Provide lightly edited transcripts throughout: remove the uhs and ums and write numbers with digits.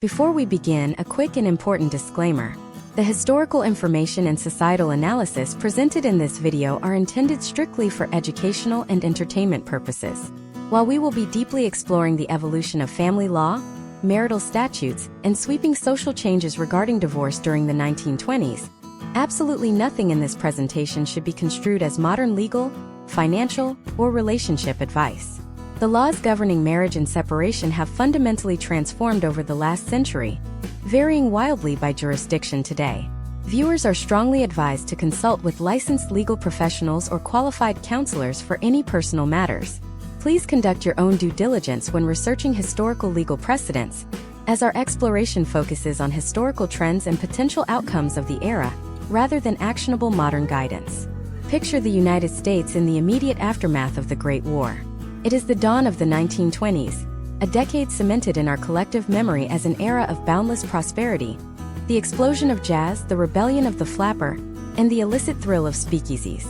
Before we begin, a quick and important disclaimer. The historical information and societal analysis presented in this video are intended strictly for educational and entertainment purposes. While we will be deeply exploring the evolution of family law, marital statutes, and sweeping social changes regarding divorce during the 1920s, absolutely nothing in this presentation should be construed as modern legal, financial, or relationship advice. The laws governing marriage and separation have fundamentally transformed over the last century, varying wildly by jurisdiction today. Viewers are strongly advised to consult with licensed legal professionals or qualified counselors for any personal matters. Please conduct your own due diligence when researching historical legal precedents, as our exploration focuses on historical trends and potential outcomes of the era, rather than actionable modern guidance. Picture the United States in the immediate aftermath of the Great War. It is the dawn of the 1920s, a decade cemented in our collective memory as an era of boundless prosperity. The explosion of jazz, the rebellion of the flapper, and the illicit thrill of speakeasies.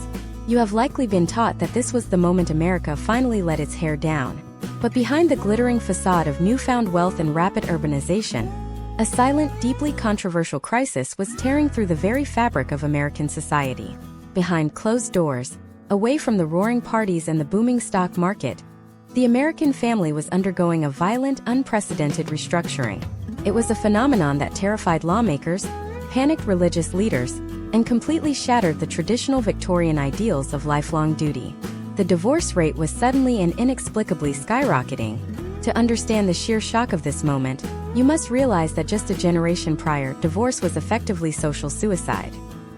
You have likely been taught that this was the moment America finally let its hair down. But behind the glittering facade of newfound wealth and rapid urbanization, a silent, deeply controversial crisis was tearing through the very fabric of American society. Behind closed doors, away from the roaring parties and the booming stock market, the American family was undergoing a violent, unprecedented restructuring. It was a phenomenon that terrified lawmakers, panicked religious leaders, and completely shattered the traditional Victorian ideals of lifelong duty. The divorce rate was suddenly and inexplicably skyrocketing. To understand the sheer shock of this moment, you must realize that just a generation prior, divorce was effectively social suicide.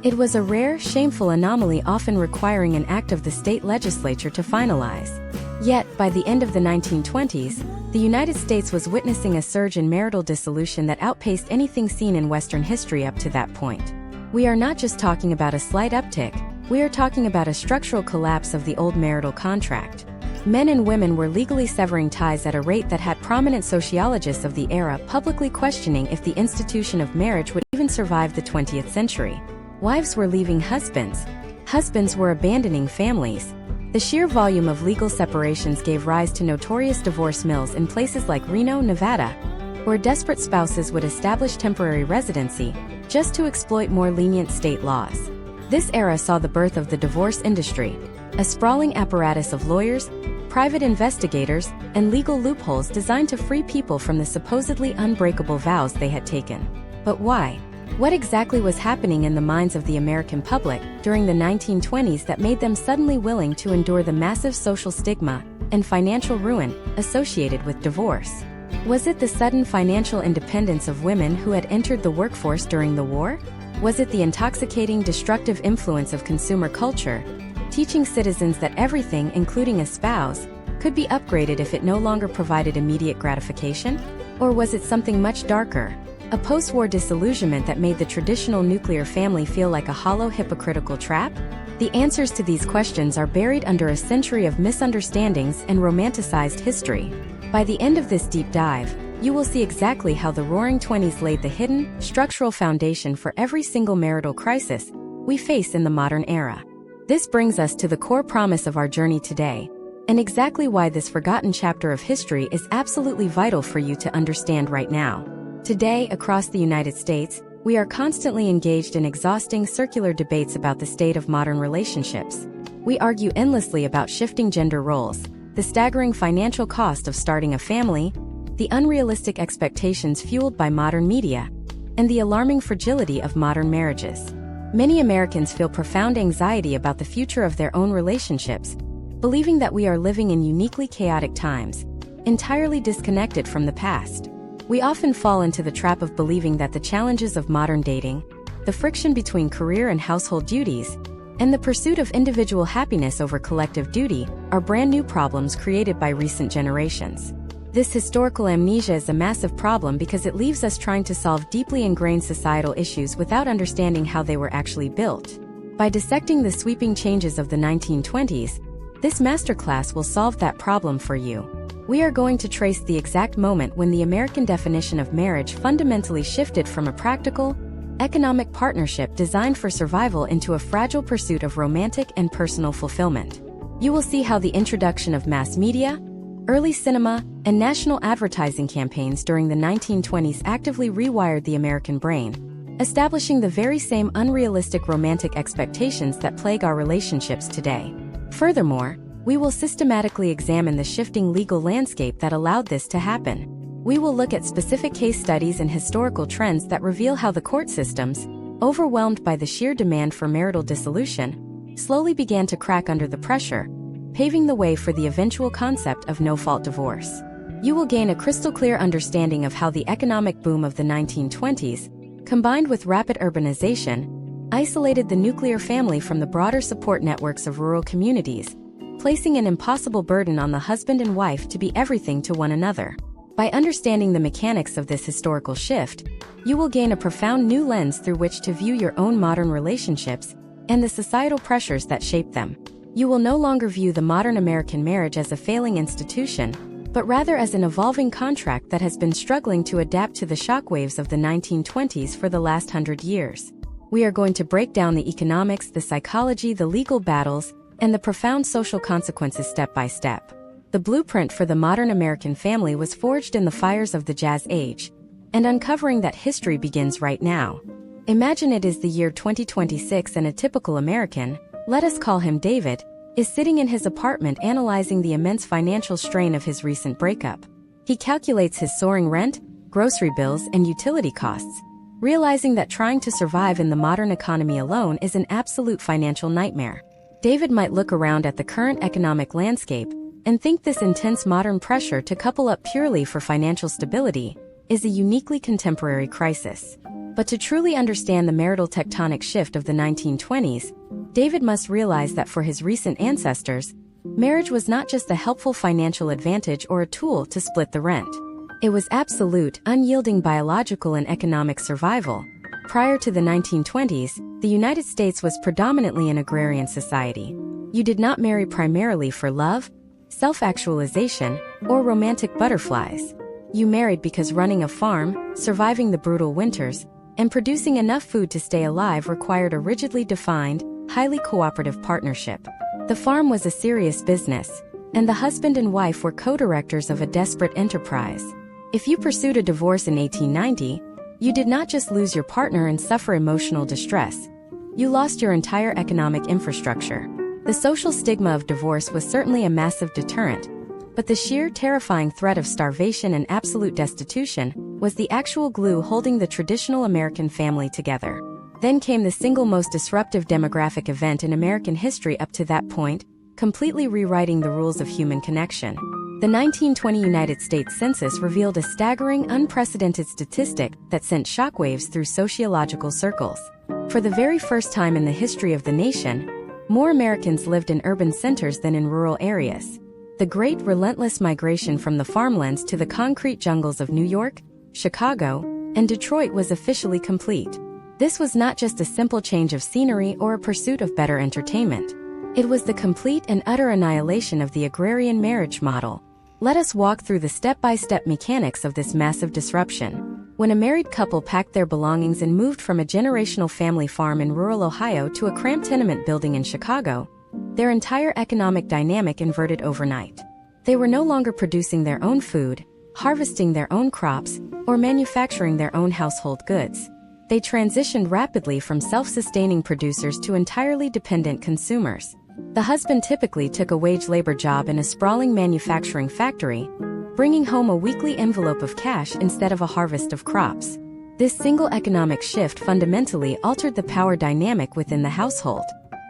It was a rare, shameful anomaly often requiring an act of the state legislature to finalize. Yet, by the end of the 1920s, the United States was witnessing a surge in marital dissolution that outpaced anything seen in Western history up to that point. We are not just talking about a slight uptick, we are talking about a structural collapse of the old marital contract. Men and women were legally severing ties at a rate that had prominent sociologists of the era publicly questioning if the institution of marriage would even survive the 20th century. Wives were leaving husbands. Husbands were abandoning families. The sheer volume of legal separations gave rise to notorious divorce mills in places like Reno, Nevada, where desperate spouses would establish temporary residency just to exploit more lenient state laws. This era saw the birth of the divorce industry, a sprawling apparatus of lawyers, private investigators, and legal loopholes designed to free people from the supposedly unbreakable vows they had taken. But why? What exactly was happening in the minds of the American public during the 1920s that made them suddenly willing to endure the massive social stigma and financial ruin associated with divorce? Was it the sudden financial independence of women who had entered the workforce during the war? Was it the intoxicating, destructive influence of consumer culture, teaching citizens that everything, including a spouse, could be upgraded if it no longer provided immediate gratification? Or was it something much darker? A post-war disillusionment that made the traditional nuclear family feel like a hollow, hypocritical trap? The answers to these questions are buried under a century of misunderstandings and romanticized history. By the end of this deep dive, you will see exactly how the Roaring Twenties laid the hidden, structural foundation for every single marital crisis we face in the modern era. This brings us to the core promise of our journey today, and exactly why this forgotten chapter of history is absolutely vital for you to understand right now. Today, across the United States, we are constantly engaged in exhausting circular debates about the state of modern relationships. We argue endlessly about shifting gender roles, the staggering financial cost of starting a family, the unrealistic expectations fueled by modern media, and the alarming fragility of modern marriages. Many Americans feel profound anxiety about the future of their own relationships, believing that we are living in uniquely chaotic times, entirely disconnected from the past. We often fall into the trap of believing that the challenges of modern dating, the friction between career and household duties, and the pursuit of individual happiness over collective duty are brand new problems created by recent generations. This historical amnesia is a massive problem because it leaves us trying to solve deeply ingrained societal issues without understanding how they were actually built. By dissecting the sweeping changes of the 1920s, this masterclass will solve that problem for you. We are going to trace the exact moment when the American definition of marriage fundamentally shifted from a practical, economic partnership designed for survival into a fragile pursuit of romantic and personal fulfillment. You will see how the introduction of mass media, early cinema, and national advertising campaigns during the 1920s actively rewired the American brain, establishing the very same unrealistic romantic expectations that plague our relationships today. Furthermore, we will systematically examine the shifting legal landscape that allowed this to happen. We will look at specific case studies and historical trends that reveal how the court systems, overwhelmed by the sheer demand for marital dissolution, slowly began to crack under the pressure, paving the way for the eventual concept of no-fault divorce. You will gain a crystal-clear understanding of how the economic boom of the 1920s, combined with rapid urbanization, isolated the nuclear family from the broader support networks of rural communities, placing an impossible burden on the husband and wife to be everything to one another. By understanding the mechanics of this historical shift, you will gain a profound new lens through which to view your own modern relationships and the societal pressures that shape them. You will no longer view the modern American marriage as a failing institution, but rather as an evolving contract that has been struggling to adapt to the shockwaves of the 1920s for the last 100 years. We are going to break down the economics, the psychology, the legal battles, and the profound social consequences step by step. The blueprint for the modern American family was forged in the fires of the Jazz Age, and uncovering that history begins right now. Imagine it is the year 2026 and a typical American, let us call him David, is sitting in his apartment analyzing the immense financial strain of his recent breakup. He calculates his soaring rent, grocery bills, and utility costs, realizing that trying to survive in the modern economy alone is an absolute financial nightmare. David might look around at the current economic landscape and think this intense modern pressure to couple up purely for financial stability is a uniquely contemporary crisis. But to truly understand the marital tectonic shift of the 1920s, David must realize that for his recent ancestors, marriage was not just a helpful financial advantage or a tool to split the rent. It was absolute, unyielding biological and economic survival. Prior to the 1920s, the United States was predominantly an agrarian society. You did not marry primarily for love, self-actualization, or romantic butterflies. You married because running a farm, surviving the brutal winters, and producing enough food to stay alive required a rigidly defined, highly cooperative partnership. The farm was a serious business, and the husband and wife were co-directors of a desperate enterprise. If you pursued a divorce in 1890, you did not just lose your partner and suffer emotional distress. You lost your entire economic infrastructure. The social stigma of divorce was certainly a massive deterrent, but the sheer terrifying threat of starvation and absolute destitution was the actual glue holding the traditional American family together. Then came the single most disruptive demographic event in American history up to that point, completely rewriting the rules of human connection. The 1920 United States Census revealed a staggering, unprecedented statistic that sent shockwaves through sociological circles. For the very first time in the history of the nation, more Americans lived in urban centers than in rural areas. The great relentless migration from the farmlands to the concrete jungles of New York, Chicago, and Detroit was officially complete. This was not just a simple change of scenery or a pursuit of better entertainment. It was the complete and utter annihilation of the agrarian marriage model. Let us walk through the step-by-step mechanics of this massive disruption. When a married couple packed their belongings and moved from a generational family farm in rural Ohio to a cramped tenement building in Chicago, their entire economic dynamic inverted overnight. They were no longer producing their own food, harvesting their own crops, or manufacturing their own household goods. They transitioned rapidly from self-sustaining producers to entirely dependent consumers. The husband typically took a wage labor job in a sprawling manufacturing factory, bringing home a weekly envelope of cash instead of a harvest of crops. This single economic shift fundamentally altered the power dynamic within the household.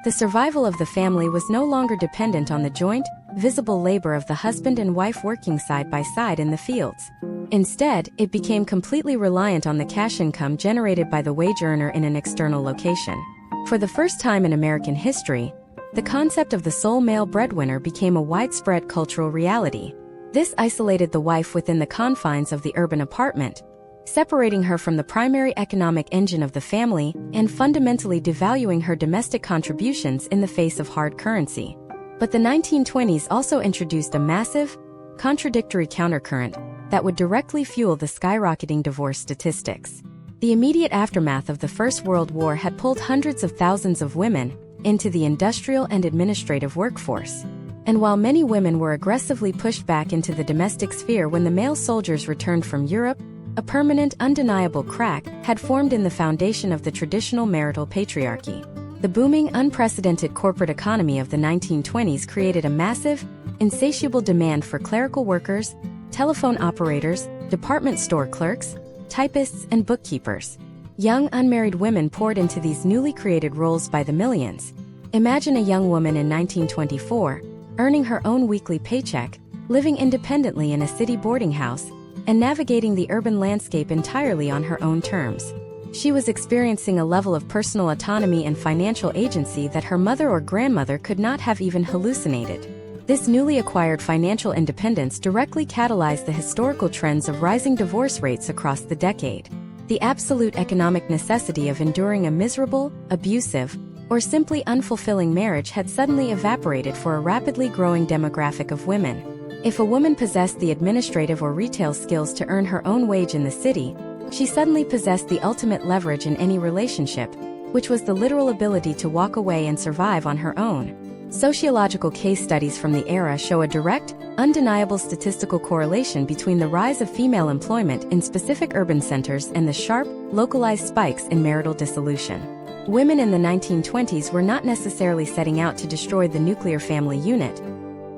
The survival of the family was no longer dependent on the joint, visible labor of the husband and wife working side by side in the fields. Instead, it became completely reliant on the cash income generated by the wage earner in an external location. For the first time in American history, the concept of the sole male breadwinner became a widespread cultural reality. This isolated the wife within the confines of the urban apartment, separating her from the primary economic engine of the family and fundamentally devaluing her domestic contributions in the face of hard currency. But the 1920s also introduced a massive, contradictory countercurrent that would directly fuel the skyrocketing divorce statistics. The immediate aftermath of the First World War had pulled hundreds of thousands of women into the industrial and administrative workforce. And while many women were aggressively pushed back into the domestic sphere when the male soldiers returned from Europe, a permanent, undeniable crack had formed in the foundation of the traditional marital patriarchy. The booming, unprecedented corporate economy of the 1920s created a massive, insatiable demand for clerical workers, telephone operators, department store clerks, typists, and bookkeepers. Young, unmarried women poured into these newly created roles by the millions. Imagine a young woman in 1924, earning her own weekly paycheck, living independently in a city boarding house, and navigating the urban landscape entirely on her own terms. She was experiencing a level of personal autonomy and financial agency that her mother or grandmother could not have even hallucinated. This newly acquired financial independence directly catalyzed the historical trends of rising divorce rates across the decade. The absolute economic necessity of enduring a miserable, abusive, or simply unfulfilling marriage had suddenly evaporated for a rapidly growing demographic of women. If a woman possessed the administrative or retail skills to earn her own wage in the city, she suddenly possessed the ultimate leverage in any relationship, which was the literal ability to walk away and survive on her own. Sociological case studies from the era show a direct, undeniable statistical correlation between the rise of female employment in specific urban centers and the sharp, localized spikes in marital dissolution. Women in the 1920s were not necessarily setting out to destroy the nuclear family unit.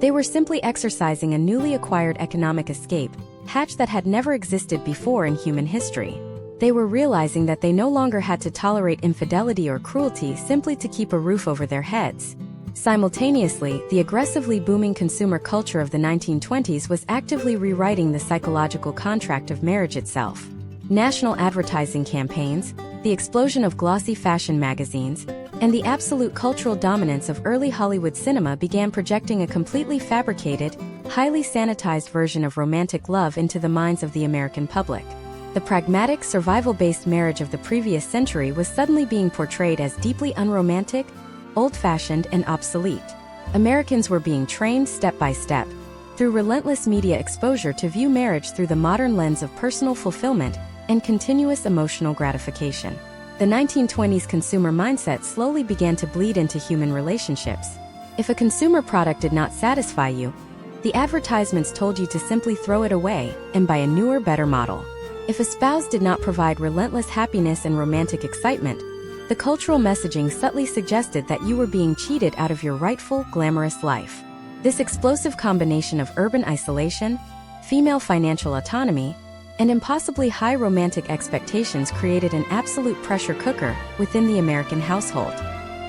They were simply exercising a newly acquired economic escape hatch that had never existed before in human history. They were realizing that they no longer had to tolerate infidelity or cruelty simply to keep a roof over their heads. Simultaneously, the aggressively booming consumer culture of the 1920s was actively rewriting the psychological contract of marriage itself. National advertising campaigns, the explosion of glossy fashion magazines, and the absolute cultural dominance of early Hollywood cinema began projecting a completely fabricated, highly sanitized version of romantic love into the minds of the American public. The pragmatic, survival-based marriage of the previous century was suddenly being portrayed as deeply unromantic, old-fashioned, and obsolete. Americans were being trained step by step, through relentless media exposure, to view marriage through the modern lens of personal fulfillment and continuous emotional gratification. The 1920s consumer mindset slowly began to bleed into human relationships. If a consumer product did not satisfy you, the advertisements told you to simply throw it away and buy a newer, better model. If a spouse did not provide relentless happiness and romantic excitement, the cultural messaging subtly suggested that you were being cheated out of your rightful, glamorous life. This explosive combination of urban isolation, female financial autonomy, and impossibly high romantic expectations created an absolute pressure cooker within the American household.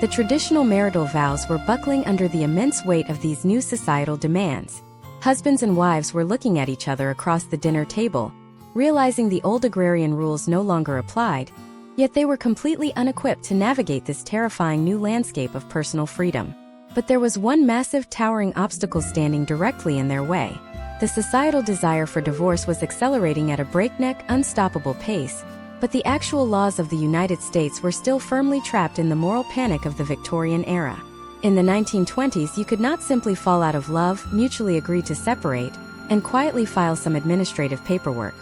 The traditional marital vows were buckling under the immense weight of these new societal demands. Husbands and wives were looking at each other across the dinner table, realizing the old agrarian rules no longer applied, yet they were completely unequipped to navigate this terrifying new landscape of personal freedom. But there was one massive, towering obstacle standing directly in their way. The societal desire for divorce was accelerating at a breakneck, unstoppable pace, but the actual laws of the United States were still firmly trapped in the moral panic of the Victorian era. In the 1920s, you could not simply fall out of love, mutually agree to separate, and quietly file some administrative paperwork.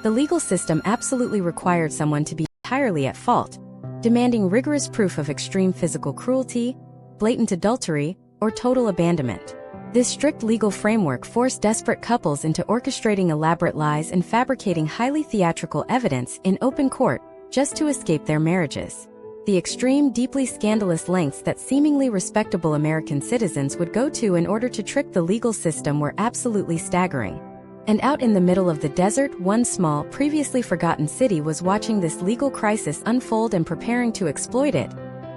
The legal system absolutely required someone to be entirely at fault, demanding rigorous proof of extreme physical cruelty, blatant adultery, or total abandonment. This strict legal framework forced desperate couples into orchestrating elaborate lies and fabricating highly theatrical evidence in open court just to escape their marriages. The extreme, deeply scandalous lengths that seemingly respectable American citizens would go to in order to trick the legal system were absolutely staggering. And out in the middle of the desert, one small, previously forgotten city was watching this legal crisis unfold and preparing to exploit it,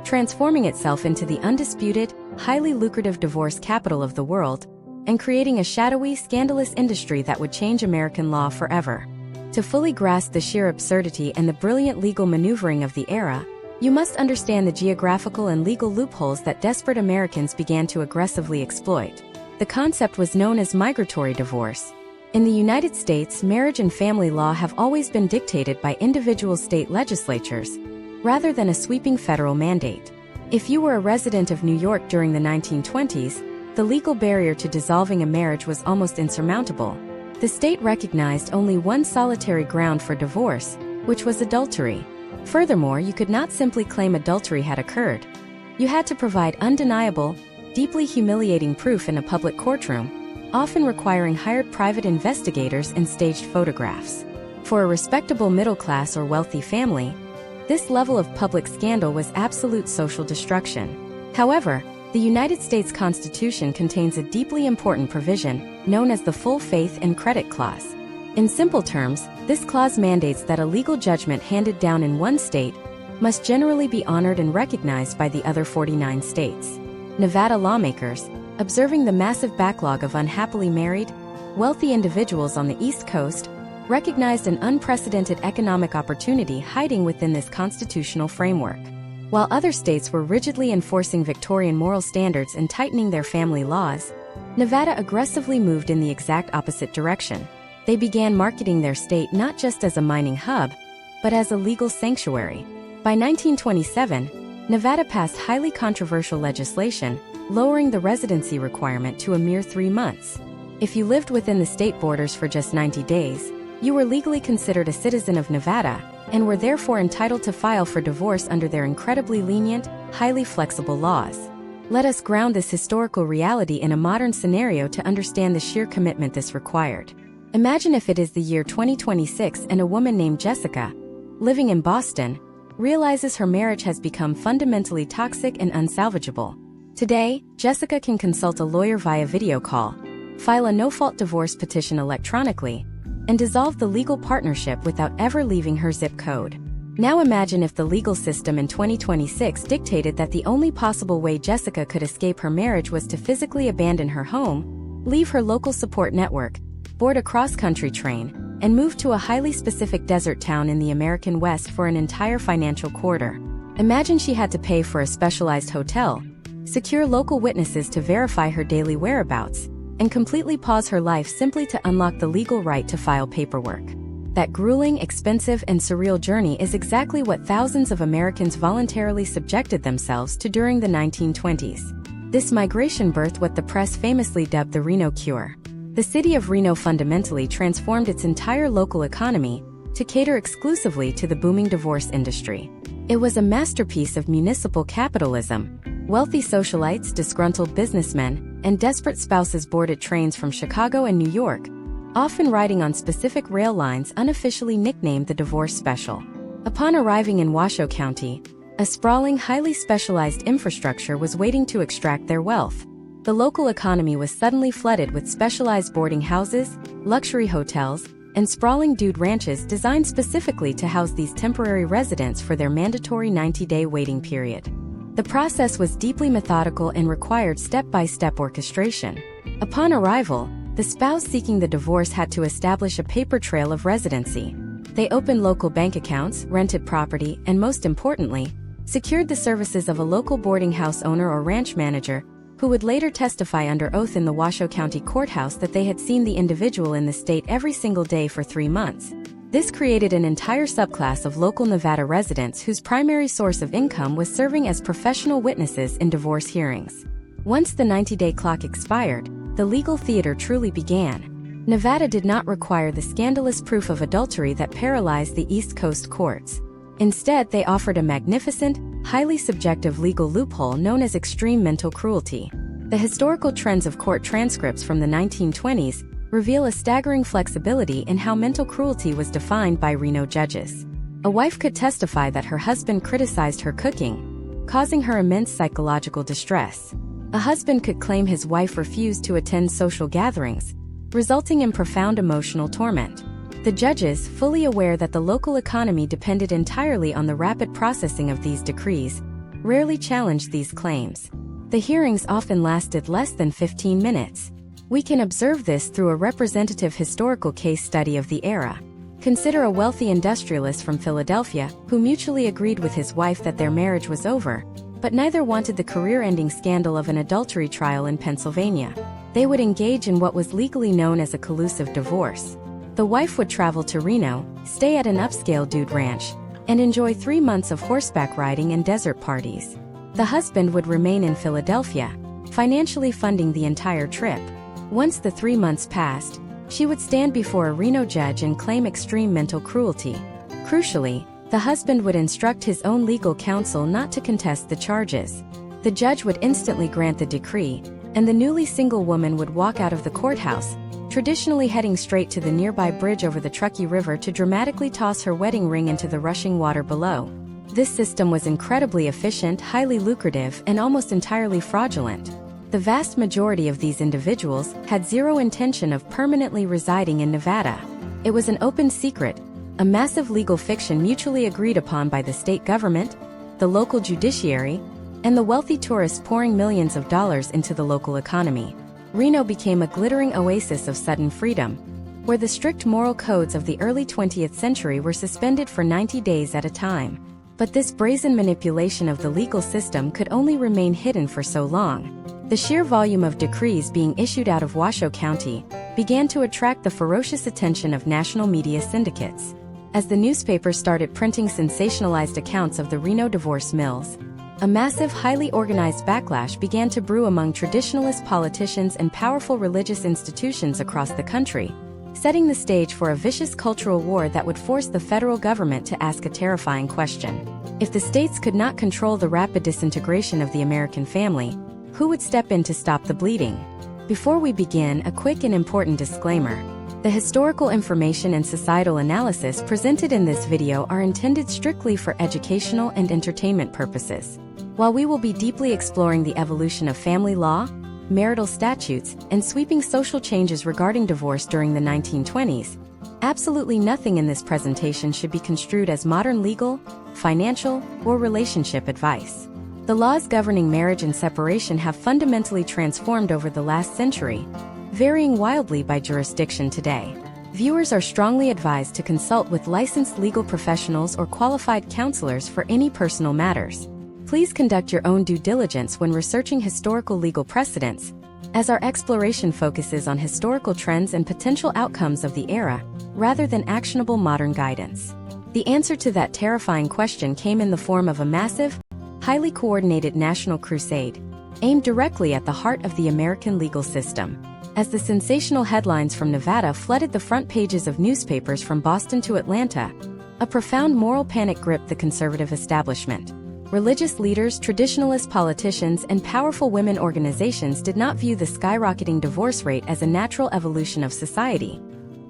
transforming itself into the undisputed, highly lucrative divorce capital of the world, and creating a shadowy, scandalous industry that would change American law forever. To fully grasp the sheer absurdity and the brilliant legal maneuvering of the era, you must understand the geographical and legal loopholes that desperate Americans began to aggressively exploit. The concept was known as migratory divorce. In the United States, marriage and family law have always been dictated by individual state legislatures, rather than a sweeping federal mandate. If you were a resident of New York during the 1920s, the legal barrier to dissolving a marriage was almost insurmountable. The state recognized only one solitary ground for divorce, which was adultery. Furthermore, you could not simply claim adultery had occurred. You had to provide undeniable, deeply humiliating proof in a public courtroom, often requiring hired private investigators and staged photographs. For a respectable middle-class or wealthy family, this level of public scandal was absolute social destruction. However, the United States Constitution contains a deeply important provision known as the Full Faith and Credit Clause. In simple terms, this clause mandates that a legal judgment handed down in one state must generally be honored and recognized by the other 49 states. Nevada lawmakers, observing the massive backlog of unhappily married, wealthy individuals on the East Coast, recognized an unprecedented economic opportunity hiding within this constitutional framework. While other states were rigidly enforcing Victorian moral standards and tightening their family laws, Nevada aggressively moved in the exact opposite direction. They began marketing their state not just as a mining hub, but as a legal sanctuary. By 1927, Nevada passed highly controversial legislation, lowering the residency requirement to a mere 3 months. If you lived within the state borders for just 90 days, you were legally considered a citizen of Nevada, and were therefore entitled to file for divorce under their incredibly lenient, highly flexible laws. Let us ground this historical reality in a modern scenario to understand the sheer commitment this required. Imagine if it is the year 2026 and a woman named Jessica, living in Boston, realizes her marriage has become fundamentally toxic and unsalvageable. Today, Jessica can consult a lawyer via video call, file a no-fault divorce petition electronically, and dissolve the legal partnership without ever leaving her zip code. Now imagine if the legal system in 2026 dictated that the only possible way Jessica could escape her marriage was to physically abandon her home, leave her local support network, board a cross-country train, and move to a highly specific desert town in the American West for an entire financial quarter. Imagine she had to pay for a specialized hotel, secure local witnesses to verify her daily whereabouts, and completely pause her life simply to unlock the legal right to file paperwork. That grueling, expensive, and surreal journey is exactly what thousands of Americans voluntarily subjected themselves to during the 1920s. This migration birthed what the press famously dubbed the Reno Cure. The city of Reno fundamentally transformed its entire local economy to cater exclusively to the booming divorce industry. It was a masterpiece of municipal capitalism. Wealthy socialites, disgruntled businessmen, and desperate spouses boarded trains from Chicago and New York, often riding on specific rail lines unofficially nicknamed the Divorce Special. Upon arriving in Washoe County, a sprawling, highly specialized infrastructure was waiting to extract their wealth. The local economy was suddenly flooded with specialized boarding houses, luxury hotels, and sprawling dude ranches designed specifically to house these temporary residents for their mandatory 90-day waiting period. The process was deeply methodical and required step-by-step orchestration. Upon arrival, the spouse seeking the divorce had to establish a paper trail of residency. They opened local bank accounts, rented property, and most importantly, secured the services of a local boarding house owner or ranch manager, who would later testify under oath in the Washoe County Courthouse that they had seen the individual in the state every single day for 3 months. This created an entire subclass of local Nevada residents whose primary source of income was serving as professional witnesses in divorce hearings. Once the 90-day clock expired, the legal theater truly began. Nevada did not require the scandalous proof of adultery that paralyzed the East Coast courts. Instead, they offered a magnificent, highly subjective legal loophole known as extreme mental cruelty. The historical trends of court transcripts from the 1920s reveal a staggering flexibility in how mental cruelty was defined by Reno judges. A wife could testify that her husband criticized her cooking, causing her immense psychological distress. A husband could claim his wife refused to attend social gatherings, resulting in profound emotional torment. The judges, fully aware that the local economy depended entirely on the rapid processing of these decrees, rarely challenged these claims. The hearings often lasted less than 15 minutes. We can observe this through a representative historical case study of the era. Consider a wealthy industrialist from Philadelphia who mutually agreed with his wife that their marriage was over, but neither wanted the career-ending scandal of an adultery trial in Pennsylvania. They would engage in what was legally known as a collusive divorce. The wife would travel to Reno, stay at an upscale dude ranch, and enjoy 3 months of horseback riding and desert parties. The husband would remain in Philadelphia, financially funding the entire trip. Once the 3 months passed, she would stand before a Reno judge and claim extreme mental cruelty. Crucially, the husband would instruct his own legal counsel not to contest the charges. The judge would instantly grant the decree, and the newly single woman would walk out of the courthouse, traditionally heading straight to the nearby bridge over the Truckee River to dramatically toss her wedding ring into the rushing water below. This system was incredibly efficient, highly lucrative, and almost entirely fraudulent. The vast majority of these individuals had zero intention of permanently residing in Nevada. It was an open secret, a massive legal fiction mutually agreed upon by the state government, the local judiciary, and the wealthy tourists pouring millions of dollars into the local economy. Reno became a glittering oasis of sudden freedom, where the strict moral codes of the early 20th century were suspended for 90 days at a time. But this brazen manipulation of the legal system could only remain hidden for so long. The sheer volume of decrees being issued out of Washoe County began to attract the ferocious attention of national media syndicates. As the newspapers started printing sensationalized accounts of the Reno divorce mills, a massive, highly organized backlash began to brew among traditionalist politicians and powerful religious institutions across the country, setting the stage for a vicious cultural war that would force the federal government to ask a terrifying question. If the states could not control the rapid disintegration of the American family, who would step in to stop the bleeding? Before we begin, a quick and important disclaimer. The historical information and societal analysis presented in this video are intended strictly for educational and entertainment purposes. While we will be deeply exploring the evolution of family law, marital statutes, and sweeping social changes regarding divorce during the 1920s, absolutely nothing in this presentation should be construed as modern legal, financial, or relationship advice. The laws governing marriage and separation have fundamentally transformed over the last century, varying wildly by jurisdiction today. Viewers are strongly advised to consult with licensed legal professionals or qualified counselors for any personal matters. Please conduct your own due diligence when researching historical legal precedents, as our exploration focuses on historical trends and potential outcomes of the era, rather than actionable modern guidance. The answer to that terrifying question came in the form of a massive, highly coordinated national crusade, aimed directly at the heart of the American legal system. As the sensational headlines from Nevada flooded the front pages of newspapers from Boston to Atlanta, a profound moral panic gripped the conservative establishment. Religious leaders, traditionalist politicians, and powerful women organizations did not view the skyrocketing divorce rate as a natural evolution of society.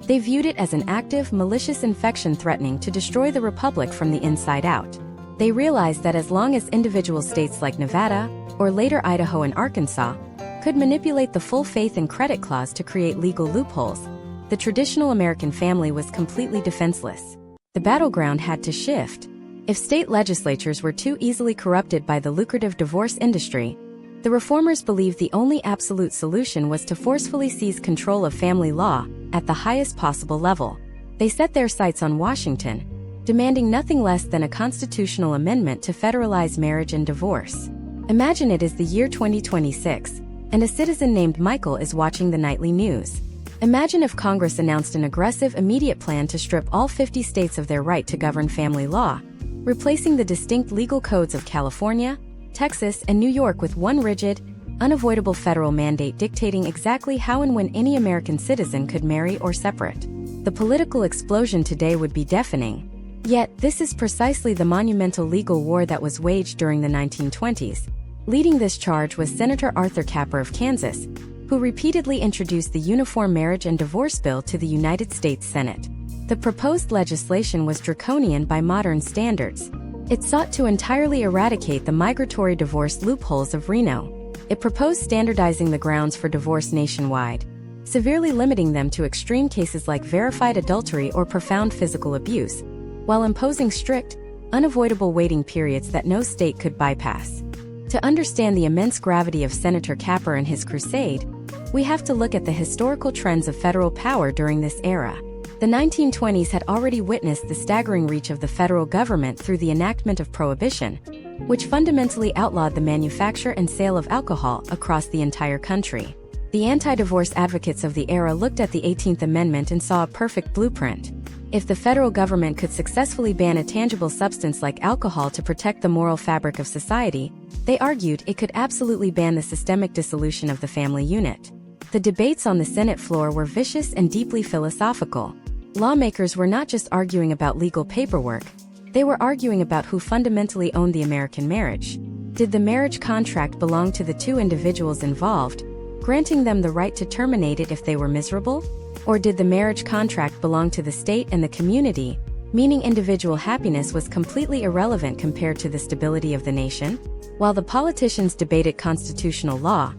They viewed it as an active, malicious infection threatening to destroy the republic from the inside out. They realized that as long as individual states like Nevada, or later Idaho and Arkansas, could manipulate the full faith and credit clause to create legal loopholes, the traditional American family was completely defenseless. The battleground had to shift. If state legislatures were too easily corrupted by the lucrative divorce industry, the reformers believed the only absolute solution was to forcefully seize control of family law at the highest possible level. They set their sights on Washington, demanding nothing less than a constitutional amendment to federalize marriage and divorce. Imagine it is the year 2026, and a citizen named Michael is watching the nightly news. Imagine if Congress announced an aggressive, immediate plan to strip all 50 states of their right to govern family law, replacing the distinct legal codes of California, Texas, and New York with one rigid, unavoidable federal mandate dictating exactly how and when any American citizen could marry or separate. The political explosion today would be deafening. Yet, this is precisely the monumental legal war that was waged during the 1920s. Leading this charge was Senator Arthur Capper of Kansas, who repeatedly introduced the Uniform Marriage and Divorce Bill to the United States Senate. The proposed legislation was draconian by modern standards. It sought to entirely eradicate the migratory divorce loopholes of Reno. It proposed standardizing the grounds for divorce nationwide, severely limiting them to extreme cases like verified adultery or profound physical abuse, while imposing strict, unavoidable waiting periods that no state could bypass. To understand the immense gravity of Senator Capper and his crusade, we have to look at the historical trends of federal power during this era. The 1920s had already witnessed the staggering reach of the federal government through the enactment of Prohibition, which fundamentally outlawed the manufacture and sale of alcohol across the entire country. The anti-divorce advocates of the era looked at the 18th Amendment and saw a perfect blueprint. If the federal government could successfully ban a tangible substance like alcohol to protect the moral fabric of society, they argued it could absolutely ban the systemic dissolution of the family unit. The debates on the Senate floor were vicious and deeply philosophical. Lawmakers were not just arguing about legal paperwork, they were arguing about who fundamentally owned the American marriage. Did the marriage contract belong to the two individuals involved, granting them the right to terminate it if they were miserable? Or did the marriage contract belong to the state and the community, meaning individual happiness was completely irrelevant compared to the stability of the nation? While the politicians debated constitutional law,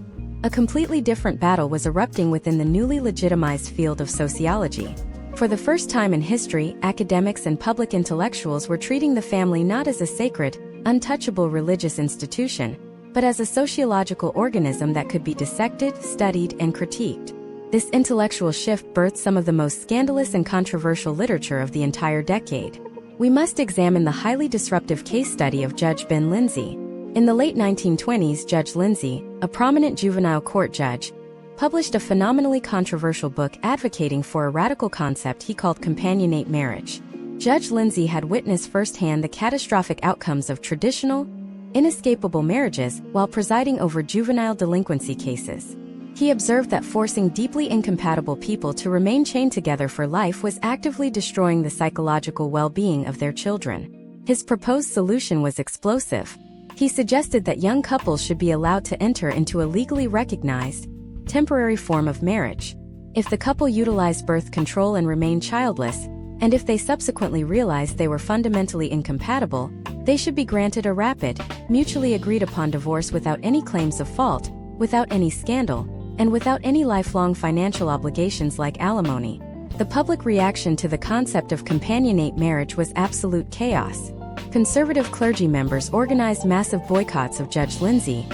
a completely different battle was erupting within the newly legitimized field of sociology. For the first time in history, academics and public intellectuals were treating the family not as a sacred, untouchable religious institution, but as a sociological organism that could be dissected, studied, and critiqued. This intellectual shift birthed some of the most scandalous and controversial literature of the entire decade. We must examine the highly disruptive case study of Judge Ben Lindsay. In the late 1920s, Judge Lindsay, a prominent juvenile court judge, published a phenomenally controversial book advocating for a radical concept he called companionate marriage. Judge Lindsay had witnessed firsthand the catastrophic outcomes of traditional, inescapable marriages while presiding over juvenile delinquency cases. He observed that forcing deeply incompatible people to remain chained together for life was actively destroying the psychological well-being of their children. His proposed solution was explosive. He suggested that young couples should be allowed to enter into a legally recognized, temporary form of marriage. If the couple utilized birth control and remained childless, and if they subsequently realized they were fundamentally incompatible, they should be granted a rapid, mutually agreed upon divorce without any claims of fault, without any scandal, and without any lifelong financial obligations like alimony. The public reaction to the concept of companionate marriage was absolute chaos. Conservative clergy members organized massive boycotts of Judge Lindsay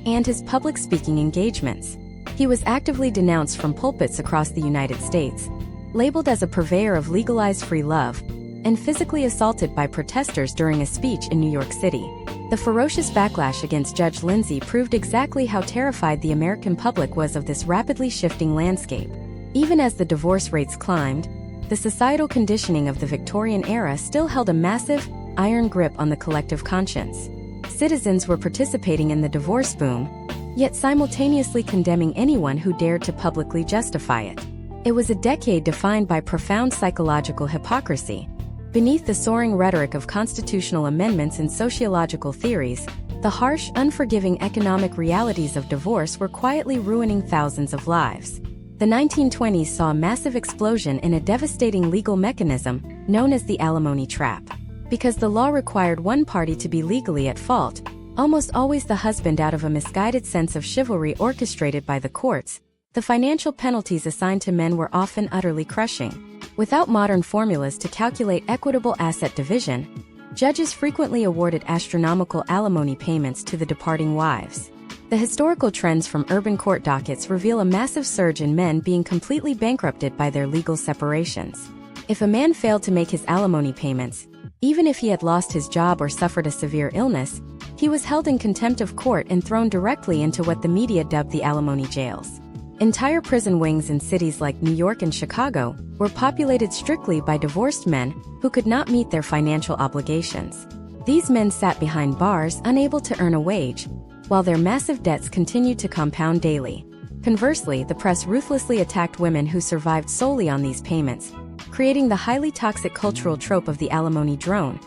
and his public speaking engagements. He was actively denounced from pulpits across the United States, labeled as a purveyor of legalized free love, and physically assaulted by protesters during a speech in New York City. The ferocious backlash against Judge Lindsay proved exactly how terrified the American public was of this rapidly shifting landscape. Even as the divorce rates climbed, the societal conditioning of the Victorian era still held a massive, iron grip on the collective conscience. Citizens were participating in the divorce boom, yet simultaneously condemning anyone who dared to publicly justify it. It was a decade defined by profound psychological hypocrisy. Beneath the soaring rhetoric of constitutional amendments and sociological theories, the harsh, unforgiving economic realities of divorce were quietly ruining thousands of lives. The 1920s saw a massive explosion in a devastating legal mechanism known as the alimony trap. Because the law required one party to be legally at fault, almost always the husband out of a misguided sense of chivalry orchestrated by the courts, the financial penalties assigned to men were often utterly crushing. Without modern formulas to calculate equitable asset division, judges frequently awarded astronomical alimony payments to the departing wives. The historical trends from urban court dockets reveal a massive surge in men being completely bankrupted by their legal separations. If a man failed to make his alimony payments, even if he had lost his job or suffered a severe illness, he was held in contempt of court and thrown directly into what the media dubbed the alimony jails. Entire prison wings in cities like New York and Chicago were populated strictly by divorced men who could not meet their financial obligations. These men sat behind bars unable to earn a wage, while their massive debts continued to compound daily. Conversely, the press ruthlessly attacked women who survived solely on these payments, creating the highly toxic cultural trope of the alimony drone,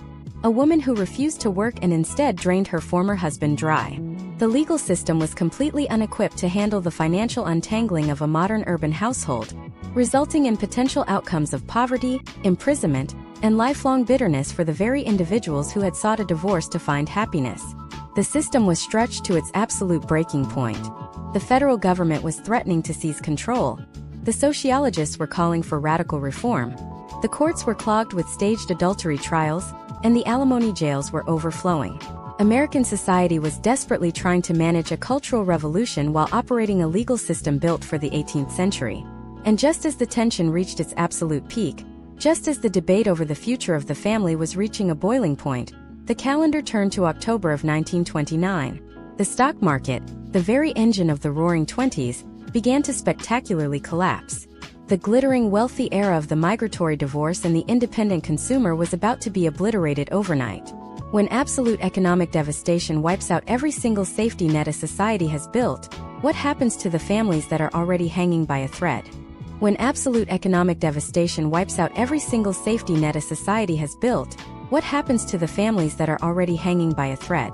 a woman who refused to work and instead drained her former husband dry. The legal system was completely unequipped to handle the financial untangling of a modern urban household, resulting in potential outcomes of poverty, imprisonment, and lifelong bitterness for the very individuals who had sought a divorce to find happiness. The system was stretched to its absolute breaking point. The federal government was threatening to seize control. The sociologists were calling for radical reform. The courts were clogged with staged adultery trials, and the alimony jails were overflowing. American society was desperately trying to manage a cultural revolution while operating a legal system built for the 18th century. And just as the tension reached its absolute peak, just as the debate over the future of the family was reaching a boiling point, the calendar turned to October of 1929. The stock market, the very engine of the Roaring Twenties, began to spectacularly collapse. The glittering wealthy era of the migratory divorce and the independent consumer was about to be obliterated overnight. When absolute economic devastation wipes out every single safety net a society has built, what happens to the families that are already hanging by a thread? When absolute economic devastation wipes out every single safety net a society has built, what happens to the families that are already hanging by a thread?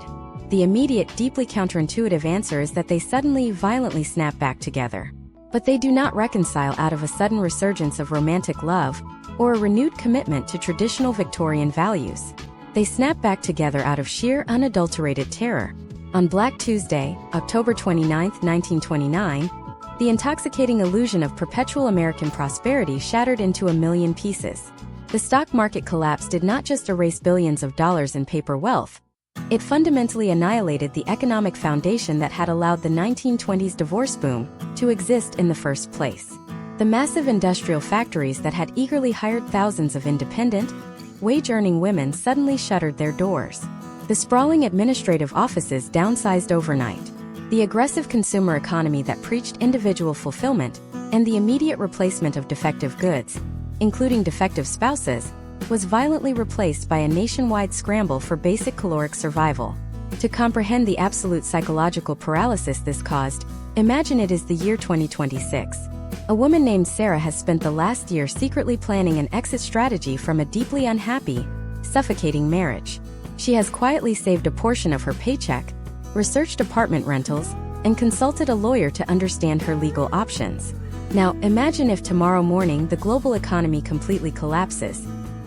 The immediate, deeply counterintuitive answer is that they suddenly, violently snap back together. But they do not reconcile out of a sudden resurgence of romantic love or a renewed commitment to traditional Victorian values. They snap back together out of sheer, unadulterated terror. On Black Tuesday, October 29, 1929, the intoxicating illusion of perpetual American prosperity shattered into a million pieces. The stock market collapse did not just erase billions of dollars in paper wealth. It fundamentally annihilated the economic foundation that had allowed the 1920s divorce boom to exist in the first place. The massive industrial factories that had eagerly hired thousands of independent, wage-earning women suddenly shuttered their doors. The sprawling administrative offices downsized overnight. The aggressive consumer economy that preached individual fulfillment and the immediate replacement of defective goods, including defective spouses, was violently replaced by a nationwide scramble for basic caloric survival. To comprehend the absolute psychological paralysis this caused, imagine it is the year 2026. A woman named Sarah has spent the last year secretly planning an exit strategy from a deeply unhappy, suffocating marriage. She has quietly saved a portion of her paycheck, researched apartment rentals, and consulted a lawyer to understand her legal options. Now, imagine if tomorrow morning the global economy completely collapses.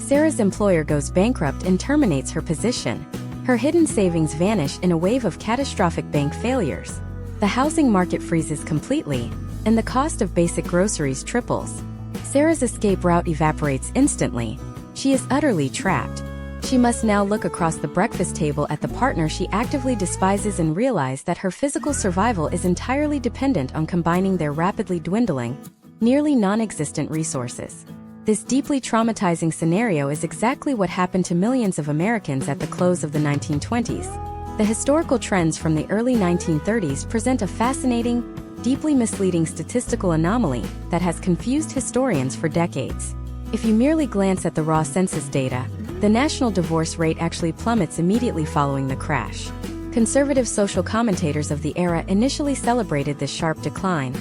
Sarah's employer goes bankrupt and terminates her position. Her hidden savings vanish in a wave of catastrophic bank failures. The housing market freezes completely, and the cost of basic groceries triples. Sarah's escape route evaporates instantly. She is utterly trapped. She must now look across the breakfast table at the partner she actively despises and realize that her physical survival is entirely dependent on combining their rapidly dwindling, nearly non-existent resources. This deeply traumatizing scenario is exactly what happened to millions of Americans at the close of the 1920s. The historical trends from the early 1930s present a fascinating, deeply misleading statistical anomaly that has confused historians for decades. If you merely glance at the raw census data, the national divorce rate actually plummets immediately following the crash. Conservative social commentators of the era initially celebrated this sharp decline,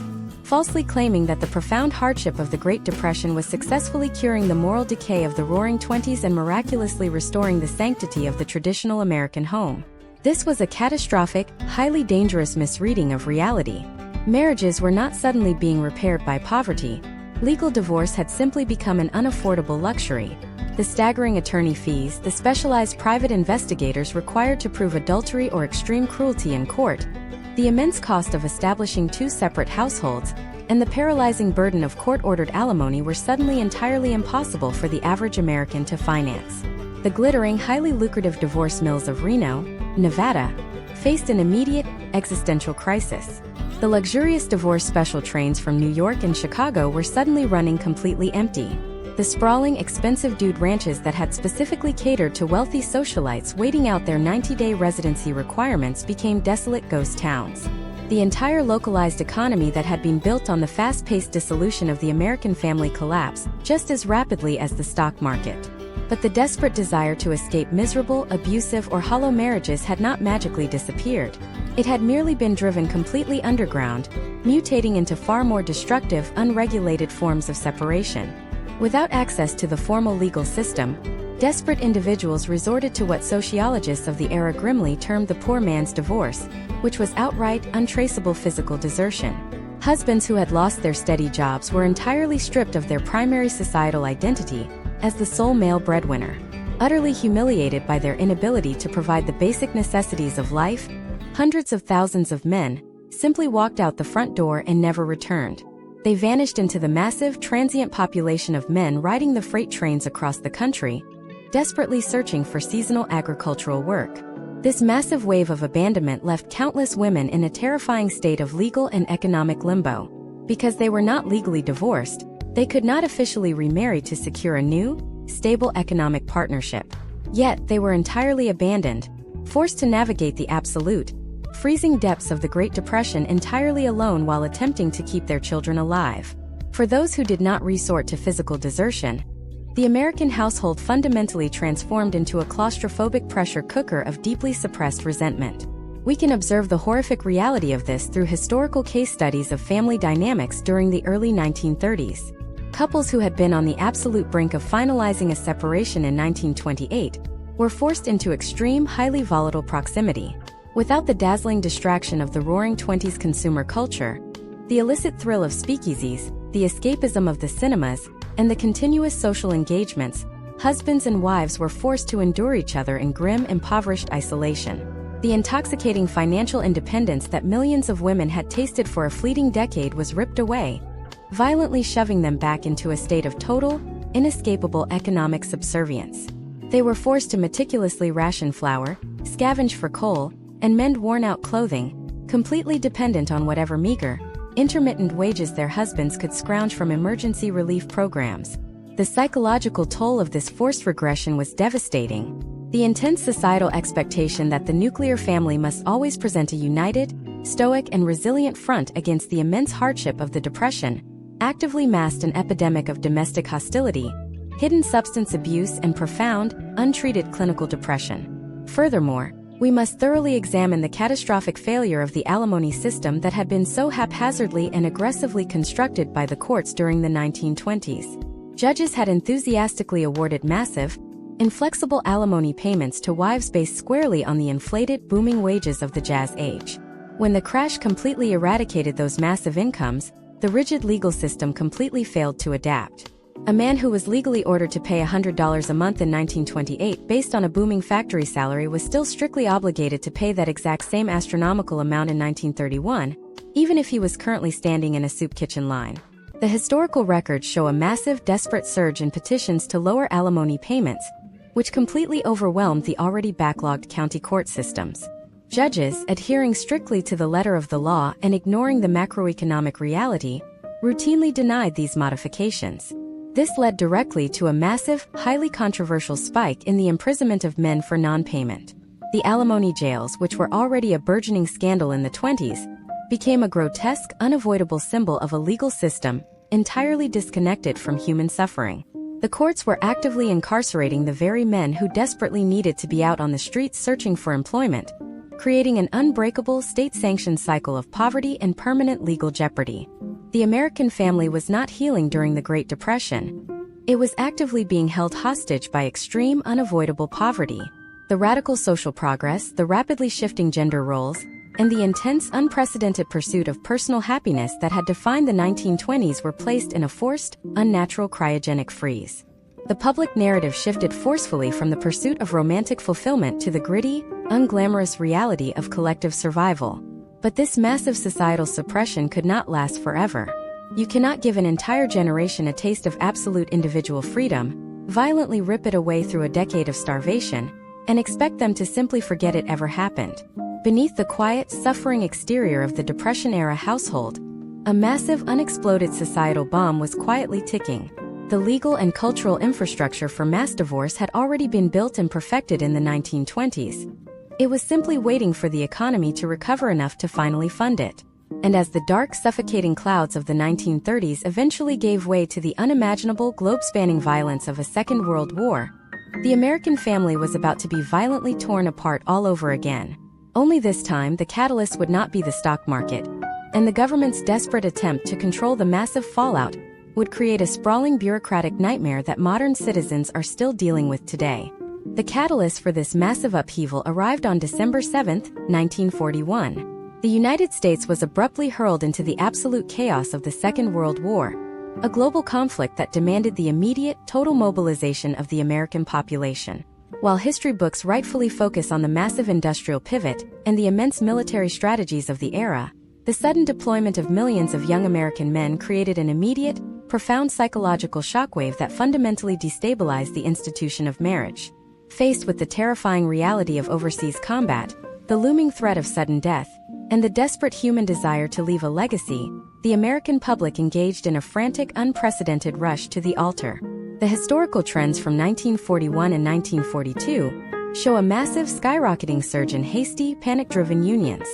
falsely claiming that the profound hardship of the Great Depression was successfully curing the moral decay of the Roaring Twenties and miraculously restoring the sanctity of the traditional American home. This was a catastrophic, highly dangerous misreading of reality. Marriages were not suddenly being repaired by poverty. Legal divorce had simply become an unaffordable luxury. The staggering attorney fees, the specialized private investigators required to prove adultery or extreme cruelty in court, the immense cost of establishing two separate households, and the paralyzing burden of court-ordered alimony were suddenly entirely impossible for the average American to finance. The glittering, highly lucrative divorce mills of Reno, Nevada, faced an immediate, existential crisis. The luxurious divorce special trains from New York and Chicago were suddenly running completely empty. The sprawling, expensive dude ranches that had specifically catered to wealthy socialites waiting out their 90-day residency requirements became desolate ghost towns. The entire localized economy that had been built on the fast-paced dissolution of the American family collapsed just as rapidly as the stock market. But the desperate desire to escape miserable, abusive, or hollow marriages had not magically disappeared. It had merely been driven completely underground, mutating into far more destructive, unregulated forms of separation. Without access to the formal legal system, desperate individuals resorted to what sociologists of the era grimly termed the poor man's divorce, which was outright, untraceable physical desertion. Husbands who had lost their steady jobs were entirely stripped of their primary societal identity as the sole male breadwinner. Utterly humiliated by their inability to provide the basic necessities of life, hundreds of thousands of men simply walked out the front door and never returned. They vanished into the massive, transient population of men riding the freight trains across the country, desperately searching for seasonal agricultural work. This massive wave of abandonment left countless women in a terrifying state of legal and economic limbo. Because they were not legally divorced, they could not officially remarry to secure a new, stable economic partnership. Yet, they were entirely abandoned, forced to navigate the absolute, freezing depths of the Great Depression entirely alone while attempting to keep their children alive. For those who did not resort to physical desertion, the American household fundamentally transformed into a claustrophobic pressure cooker of deeply suppressed resentment. We can observe the horrific reality of this through historical case studies of family dynamics during the early 1930s. Couples who had been on the absolute brink of finalizing a separation in 1928 were forced into extreme, highly volatile proximity. Without the dazzling distraction of the Roaring Twenties consumer culture, the illicit thrill of speakeasies, the escapism of the cinemas, and the continuous social engagements, husbands and wives were forced to endure each other in grim, impoverished isolation. The intoxicating financial independence that millions of women had tasted for a fleeting decade was ripped away, violently shoving them back into a state of total, inescapable economic subservience. They were forced to meticulously ration flour, scavenge for coal, and mend worn-out clothing, completely dependent on whatever meager, intermittent wages their husbands could scrounge from emergency relief programs. The psychological toll of this forced regression was devastating. The intense societal expectation that the nuclear family must always present a united, stoic, and resilient front against the immense hardship of the Depression actively masked an epidemic of domestic hostility, hidden substance abuse, and profound, untreated clinical depression. Furthermore, we must thoroughly examine the catastrophic failure of the alimony system that had been so haphazardly and aggressively constructed by the courts during the 1920s. Judges had enthusiastically awarded massive, inflexible alimony payments to wives based squarely on the inflated, booming wages of the Jazz Age. When the crash completely eradicated those massive incomes, the rigid legal system completely failed to adapt. A man who was legally ordered to pay $100 a month in 1928 based on a booming factory salary was still strictly obligated to pay that exact same astronomical amount in 1931, even if he was currently standing in a soup kitchen line. The historical records show a massive, desperate surge in petitions to lower alimony payments, which completely overwhelmed the already backlogged county court systems. Judges, adhering strictly to the letter of the law and ignoring the macroeconomic reality, routinely denied these modifications. This led directly to a massive, highly controversial spike in the imprisonment of men for non-payment. The alimony jails, which were already a burgeoning scandal in the 20s, became a grotesque, unavoidable symbol of a legal system entirely disconnected from human suffering. The courts were actively incarcerating the very men who desperately needed to be out on the streets searching for employment, creating an unbreakable state-sanctioned cycle of poverty and permanent legal jeopardy. The American family was not healing during the Great Depression. It was actively being held hostage by extreme, unavoidable poverty. The radical social progress, the rapidly shifting gender roles, and the intense, unprecedented pursuit of personal happiness that had defined the 1920s were placed in a forced, unnatural cryogenic freeze. The public narrative shifted forcefully from the pursuit of romantic fulfillment to the gritty, unglamorous reality of collective survival. But this massive societal suppression could not last forever. You cannot give an entire generation a taste of absolute individual freedom, violently rip it away through a decade of starvation, and expect them to simply forget it ever happened. Beneath the quiet, suffering exterior of the Depression-era household, a massive, unexploded societal bomb was quietly ticking. The legal and cultural infrastructure for mass divorce had already been built and perfected in the 1920s. It was simply waiting for the economy to recover enough to finally fund it. And as the dark, suffocating clouds of the 1930s eventually gave way to the unimaginable, globe-spanning violence of a Second World War, the American family was about to be violently torn apart all over again. Only this time, the catalyst would not be the stock market, and the government's desperate attempt to control the massive fallout would create a sprawling bureaucratic nightmare that modern citizens are still dealing with today. The catalyst for this massive upheaval arrived on December 7, 1941. The United States was abruptly hurled into the absolute chaos of the Second World War, a global conflict that demanded the immediate, total mobilization of the American population. While history books rightfully focus on the massive industrial pivot and the immense military strategies of the era, the sudden deployment of millions of young American men created an immediate, profound psychological shockwave that fundamentally destabilized the institution of marriage. Faced with the terrifying reality of overseas combat, the looming threat of sudden death, and the desperate human desire to leave a legacy, the American public engaged in a frantic, unprecedented rush to the altar. The historical trends from 1941 and 1942 show a massive, skyrocketing surge in hasty, panic-driven unions.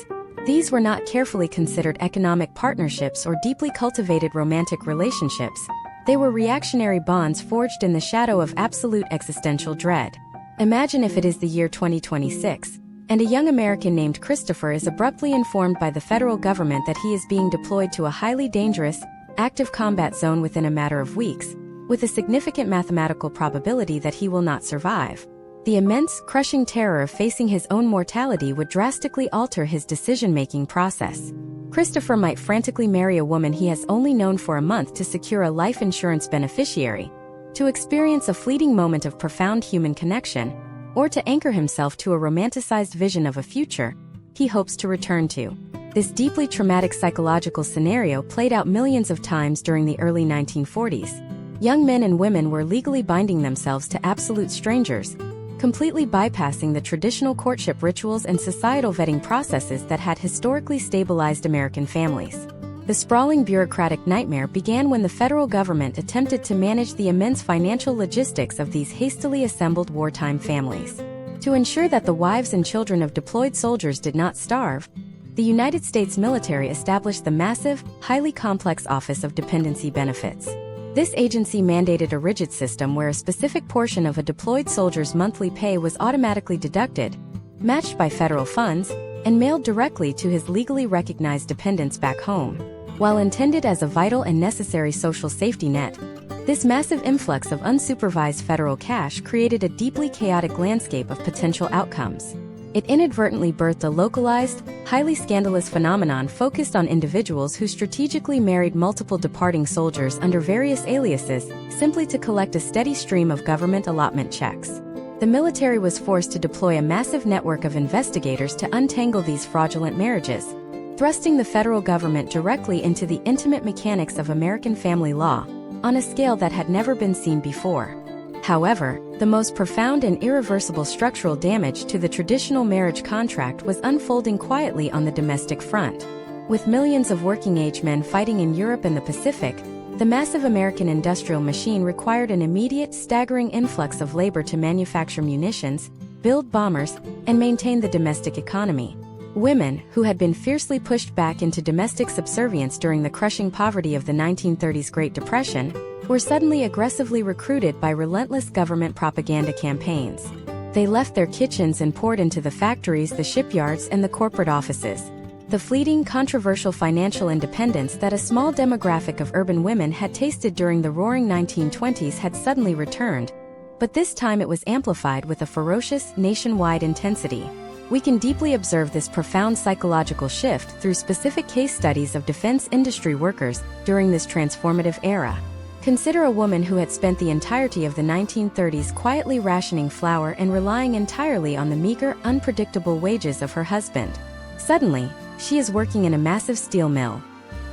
These were not carefully considered economic partnerships or deeply cultivated romantic relationships. They were reactionary bonds forged in the shadow of absolute existential dread. Imagine if it is the year 2026, and a young American named Christopher is abruptly informed by the federal government that he is being deployed to a highly dangerous, active combat zone within a matter of weeks, with a significant mathematical probability that he will not survive. The immense, crushing terror of facing his own mortality would drastically alter his decision-making process. Christopher might frantically marry a woman he has only known for a month to secure a life insurance beneficiary, to experience a fleeting moment of profound human connection, or to anchor himself to a romanticized vision of a future he hopes to return to. This deeply traumatic psychological scenario played out millions of times during the early 1940s. Young men and women were legally binding themselves to absolute strangers, completely bypassing the traditional courtship rituals and societal vetting processes that had historically stabilized American families. The sprawling bureaucratic nightmare began when the federal government attempted to manage the immense financial logistics of these hastily assembled wartime families. To ensure that the wives and children of deployed soldiers did not starve, the United States military established the massive, highly complex Office of Dependency Benefits. This agency mandated a rigid system where a specific portion of a deployed soldier's monthly pay was automatically deducted, matched by federal funds, and mailed directly to his legally recognized dependents back home. While intended as a vital and necessary social safety net, this massive influx of unsupervised federal cash created a deeply chaotic landscape of potential outcomes. It inadvertently birthed a localized, highly scandalous phenomenon focused on individuals who strategically married multiple departing soldiers under various aliases, simply to collect a steady stream of government allotment checks. The military was forced to deploy a massive network of investigators to untangle these fraudulent marriages, thrusting the federal government directly into the intimate mechanics of American family law, on a scale that had never been seen before. However, the most profound and irreversible structural damage to the traditional marriage contract was unfolding quietly on the domestic front. With millions of working-age men fighting in Europe and the Pacific, the massive American industrial machine required an immediate, staggering influx of labor to manufacture munitions, build bombers, and maintain the domestic economy. Women, who had been fiercely pushed back into domestic subservience during the crushing poverty of the 1930s Great Depression, were suddenly aggressively recruited by relentless government propaganda campaigns. They left their kitchens and poured into the factories, the shipyards, and the corporate offices. The fleeting, controversial financial independence that a small demographic of urban women had tasted during the Roaring 1920s had suddenly returned, but this time it was amplified with a ferocious, nationwide intensity. We can deeply observe this profound psychological shift through specific case studies of defense industry workers during this transformative era. Consider a woman who had spent the entirety of the 1930s quietly rationing flour and relying entirely on the meager, unpredictable wages of her husband. Suddenly, she is working in a massive steel mill,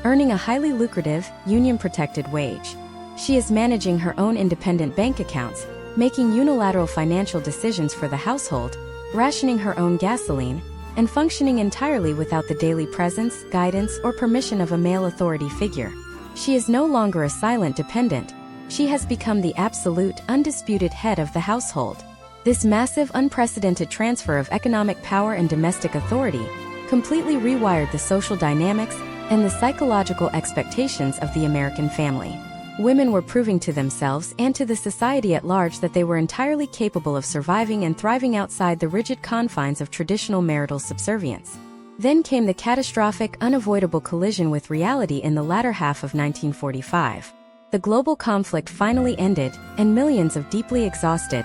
earning a highly lucrative, union-protected wage. She is managing her own independent bank accounts, making unilateral financial decisions for the household, rationing her own gasoline, and functioning entirely without the daily presence, guidance, or permission of a male authority figure. She is no longer a silent dependent. She has become the absolute, undisputed head of the household. This massive, unprecedented transfer of economic power and domestic authority completely rewired the social dynamics and the psychological expectations of the American family. Women were proving to themselves and to the society at large that they were entirely capable of surviving and thriving outside the rigid confines of traditional marital subservience. Then came the catastrophic, unavoidable collision with reality in the latter half of 1945. The global conflict finally ended, and millions of deeply exhausted,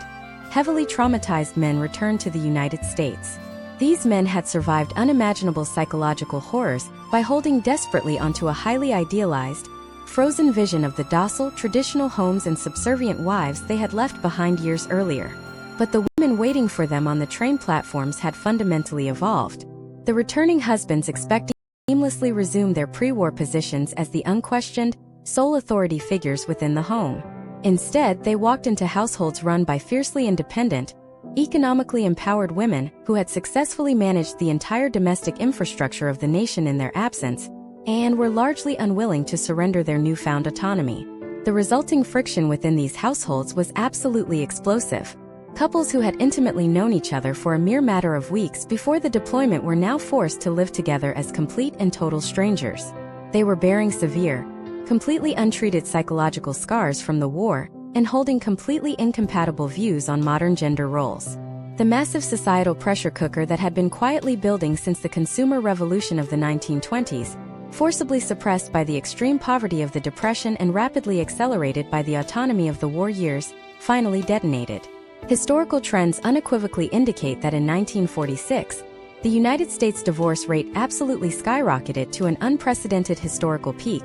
heavily traumatized men returned to the United States. These men had survived unimaginable psychological horrors by holding desperately onto a highly idealized, frozen vision of the docile, traditional homes and subservient wives they had left behind years earlier. But the women waiting for them on the train platforms had fundamentally evolved. The returning husbands expected to seamlessly resume their pre-war positions as the unquestioned, sole authority figures within the home. Instead, they walked into households run by fiercely independent, economically empowered women who had successfully managed the entire domestic infrastructure of the nation in their absence, and were largely unwilling to surrender their newfound autonomy. The resulting friction within these households was absolutely explosive. Couples who had intimately known each other for a mere matter of weeks before the deployment were now forced to live together as complete and total strangers. They were bearing severe, completely untreated psychological scars from the war, and holding completely incompatible views on modern gender roles. The massive societal pressure cooker that had been quietly building since the consumer revolution of the 1920s, forcibly suppressed by the extreme poverty of the Depression and rapidly accelerated by the autonomy of the war years, finally detonated. Historical trends unequivocally indicate that in 1946, the United States divorce rate absolutely skyrocketed to an unprecedented historical peak,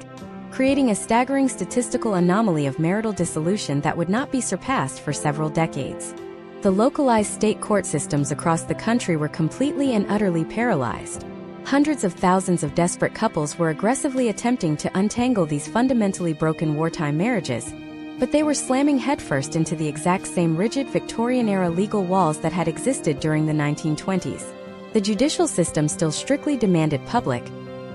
creating a staggering statistical anomaly of marital dissolution that would not be surpassed for several decades. The localized state court systems across the country were completely and utterly paralyzed. Hundreds of thousands of desperate couples were aggressively attempting to untangle these fundamentally broken wartime marriages, but they were slamming headfirst into the exact same rigid Victorian-era legal walls that had existed during the 1920s. The judicial system still strictly demanded public,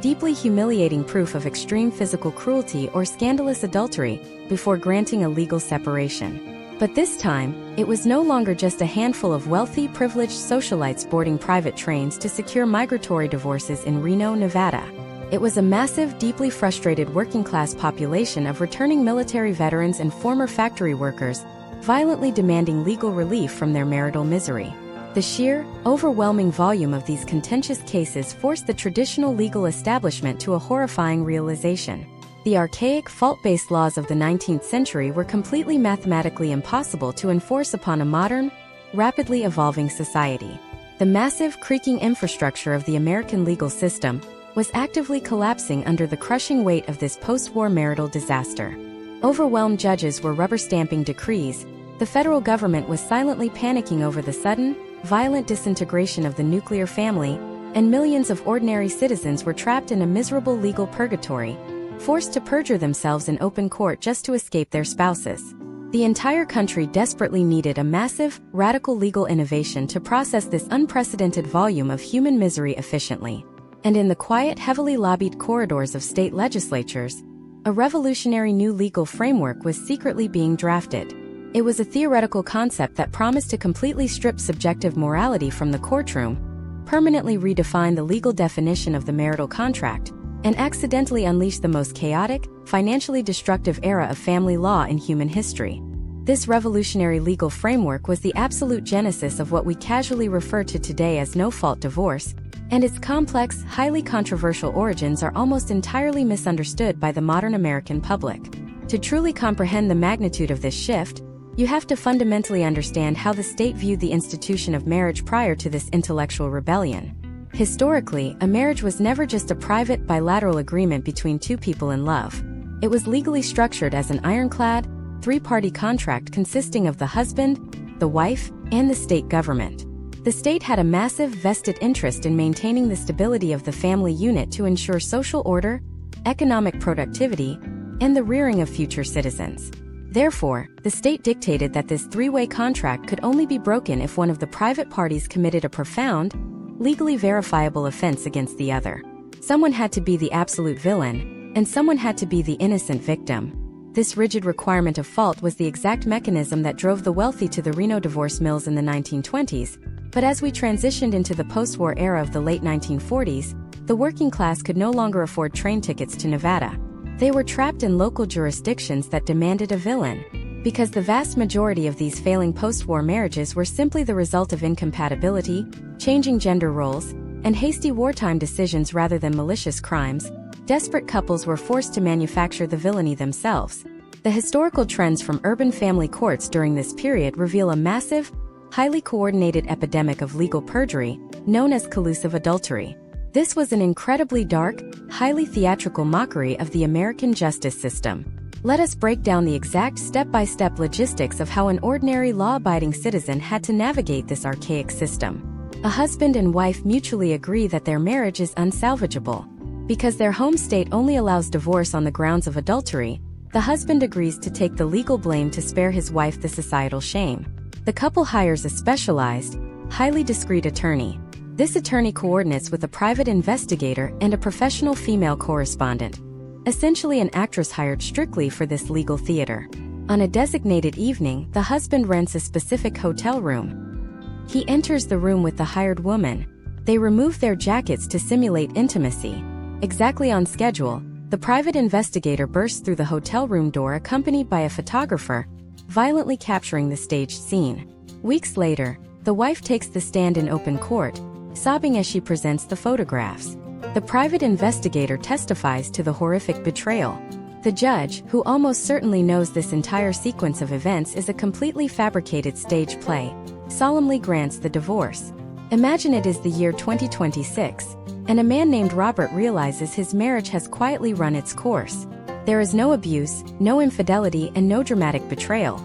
deeply humiliating proof of extreme physical cruelty or scandalous adultery before granting a legal separation. But this time, it was no longer just a handful of wealthy, privileged socialites boarding private trains to secure migratory divorces in Reno, Nevada. It was a massive, deeply frustrated working-class population of returning military veterans and former factory workers, violently demanding legal relief from their marital misery. The sheer, overwhelming volume of these contentious cases forced the traditional legal establishment to a horrifying realization. The archaic, fault-based laws of the 19th century were completely mathematically impossible to enforce upon a modern, rapidly evolving society. The massive, creaking infrastructure of the American legal system was actively collapsing under the crushing weight of this post-war marital disaster. Overwhelmed judges were rubber-stamping decrees, the federal government was silently panicking over the sudden, violent disintegration of the nuclear family, and millions of ordinary citizens were trapped in a miserable legal purgatory, forced to perjure themselves in open court just to escape their spouses. The entire country desperately needed a massive, radical legal innovation to process this unprecedented volume of human misery efficiently. And in the quiet, heavily lobbied corridors of state legislatures, a revolutionary new legal framework was secretly being drafted. It was a theoretical concept that promised to completely strip subjective morality from the courtroom, permanently redefine the legal definition of the marital contract, and accidentally unleash the most chaotic, financially destructive era of family law in human history. This revolutionary legal framework was the absolute genesis of what we casually refer to today as no-fault divorce, and its complex, highly controversial origins are almost entirely misunderstood by the modern American public. To truly comprehend the magnitude of this shift, you have to fundamentally understand how the state viewed the institution of marriage prior to this intellectual rebellion. Historically, a marriage was never just a private, bilateral agreement between two people in love. It was legally structured as an ironclad, three-party contract consisting of the husband, the wife, and the state government. The state had a massive vested interest in maintaining the stability of the family unit to ensure social order, economic productivity, and the rearing of future citizens. Therefore, the state dictated that this three-way contract could only be broken if one of the private parties committed a profound, legally verifiable offense against the other. Someone had to be the absolute villain, and someone had to be the innocent victim. This rigid requirement of fault was the exact mechanism that drove the wealthy to the Reno divorce mills in the 1920s, but as we transitioned into the post-war era of the late 1940s, the working class could no longer afford train tickets to Nevada. They were trapped in local jurisdictions that demanded a villain, because the vast majority of these failing post-war marriages were simply the result of incompatibility, changing gender roles, and hasty wartime decisions rather than malicious crimes. Desperate couples were forced to manufacture the villainy themselves. The historical trends from urban family courts during this period reveal a massive, highly coordinated epidemic of legal perjury, known as collusive adultery. This was an incredibly dark, highly theatrical mockery of the American justice system. Let us break down the exact step-by-step logistics of how an ordinary law-abiding citizen had to navigate this archaic system. A husband and wife mutually agree that their marriage is unsalvageable. Because their home state only allows divorce on the grounds of adultery, the husband agrees to take the legal blame to spare his wife the societal shame. The couple hires a specialized, highly discreet attorney. This attorney coordinates with a private investigator and a professional female correspondent, essentially an actress hired strictly for this legal theater. On a designated evening, the husband rents a specific hotel room. He enters the room with the hired woman. They remove their jackets to simulate intimacy. Exactly on schedule, the private investigator bursts through the hotel room door accompanied by a photographer, violently capturing the staged scene. Weeks later, the wife takes the stand in open court, sobbing as she presents the photographs. The private investigator testifies to the horrific betrayal. The judge, who almost certainly knows this entire sequence of events is a completely fabricated stage play, solemnly grants the divorce. Imagine it is the year 2026, and a man named Robert realizes his marriage has quietly run its course. There is no abuse, no infidelity, and no dramatic betrayal.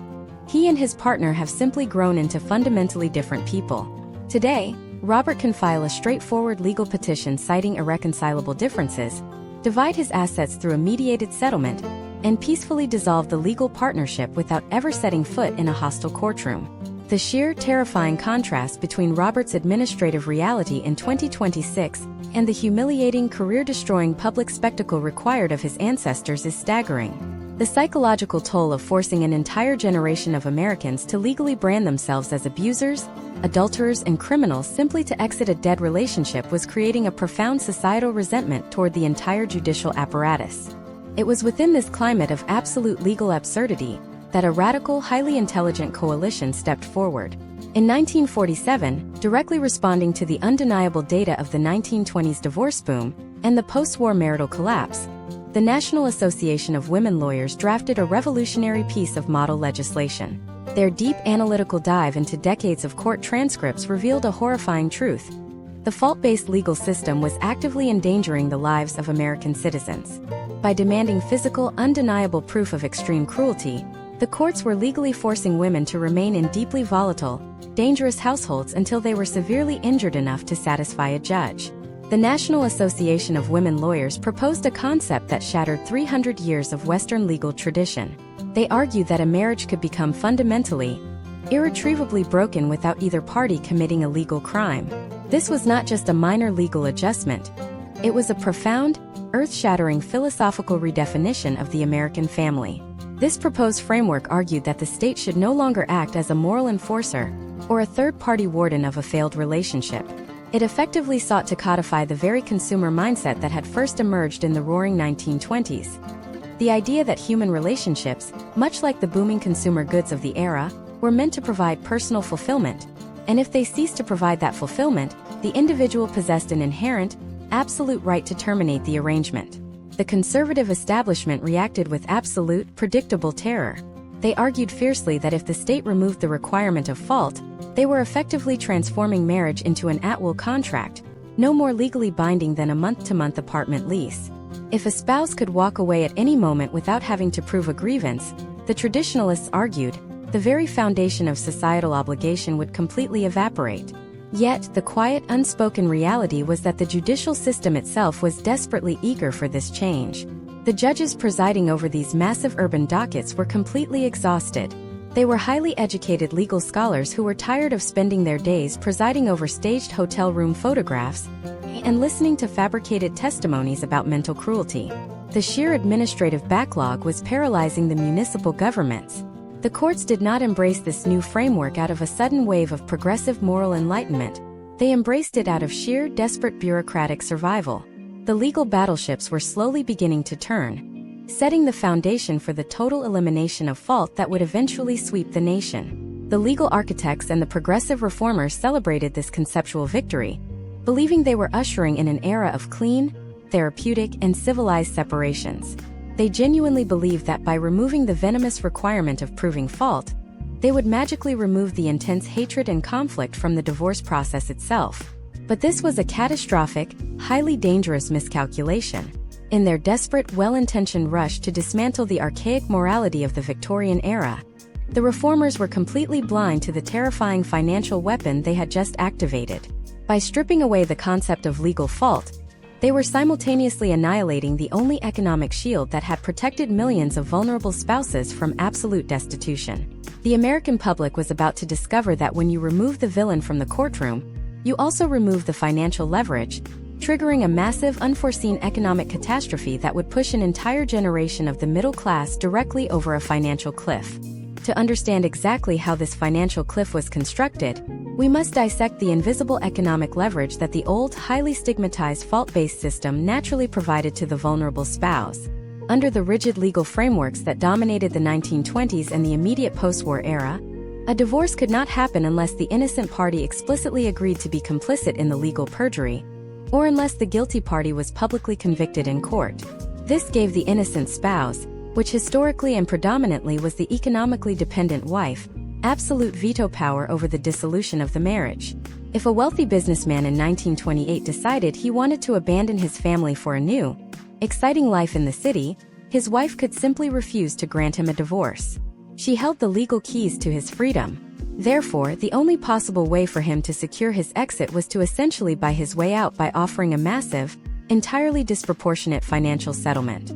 He and his partner have simply grown into fundamentally different people. Today, Robert can file a straightforward legal petition citing irreconcilable differences, divide his assets through a mediated settlement, and peacefully dissolve the legal partnership without ever setting foot in a hostile courtroom. The sheer, terrifying contrast between Robert's administrative reality in 2026 and the humiliating, career-destroying public spectacle required of his ancestors is staggering. The psychological toll of forcing an entire generation of Americans to legally brand themselves as abusers, adulterers, and criminals simply to exit a dead relationship was creating a profound societal resentment toward the entire judicial apparatus. It was within this climate of absolute legal absurdity that a radical, highly intelligent coalition stepped forward. In 1947, directly responding to the undeniable data of the 1920s divorce boom and the post-war marital collapse, the National Association of Women Lawyers drafted a revolutionary piece of model legislation. Their deep analytical dive into decades of court transcripts revealed a horrifying truth. The fault-based legal system was actively endangering the lives of American citizens. By demanding physical, undeniable proof of extreme cruelty, the courts were legally forcing women to remain in deeply volatile, dangerous households until they were severely injured enough to satisfy a judge. The National Association of Women Lawyers proposed a concept that shattered 300 years of Western legal tradition. They argued that a marriage could become fundamentally, irretrievably broken without either party committing a legal crime. This was not just a minor legal adjustment. It was a profound, earth-shattering philosophical redefinition of the American family. This proposed framework argued that the state should no longer act as a moral enforcer or a third-party warden of a failed relationship. It effectively sought to codify the very consumer mindset that had first emerged in the Roaring 1920s. The idea that human relationships, much like the booming consumer goods of the era, were meant to provide personal fulfillment, and if they ceased to provide that fulfillment, the individual possessed an inherent, absolute right to terminate the arrangement. The conservative establishment reacted with absolute, predictable terror. They argued fiercely that if the state removed the requirement of fault, they were effectively transforming marriage into an at-will contract, no more legally binding than a month-to-month apartment lease. If a spouse could walk away at any moment without having to prove a grievance, the traditionalists argued, the very foundation of societal obligation would completely evaporate. Yet, the quiet, unspoken reality was that the judicial system itself was desperately eager for this change. The judges presiding over these massive urban dockets were completely exhausted. They were highly educated legal scholars who were tired of spending their days presiding over staged hotel room photographs and listening to fabricated testimonies about mental cruelty. The sheer administrative backlog was paralyzing the municipal governments. The courts did not embrace this new framework out of a sudden wave of progressive moral enlightenment. They embraced it out of sheer, desperate bureaucratic survival. The legal battleships were slowly beginning to turn, setting the foundation for the total elimination of fault that would eventually sweep the nation. The legal architects and the progressive reformers celebrated this conceptual victory, believing they were ushering in an era of clean, therapeutic, and civilized separations. They genuinely believed that by removing the venomous requirement of proving fault, they would magically remove the intense hatred and conflict from the divorce process itself. But this was a catastrophic, highly dangerous miscalculation. In their desperate, well-intentioned rush to dismantle the archaic morality of the Victorian era, the reformers were completely blind to the terrifying financial weapon they had just activated. By stripping away the concept of legal fault, they were simultaneously annihilating the only economic shield that had protected millions of vulnerable spouses from absolute destitution. The American public was about to discover that when you remove the villain from the courtroom, you also remove the financial leverage, triggering a massive, unforeseen economic catastrophe that would push an entire generation of the middle class directly over a financial cliff. To understand exactly how this financial cliff was constructed, we must dissect the invisible economic leverage that the old, highly stigmatized fault-based system naturally provided to the vulnerable spouse. Under the rigid legal frameworks that dominated the 1920s and the immediate post-war era, a divorce could not happen unless the innocent party explicitly agreed to be complicit in the legal perjury, or unless the guilty party was publicly convicted in court. This gave the innocent spouse, which historically and predominantly was the economically dependent wife, absolute veto power over the dissolution of the marriage. If a wealthy businessman in 1928 decided he wanted to abandon his family for a new, exciting life in the city, his wife could simply refuse to grant him a divorce. She held the legal keys to his freedom. Therefore, the only possible way for him to secure his exit was to essentially buy his way out by offering a massive, entirely disproportionate financial settlement.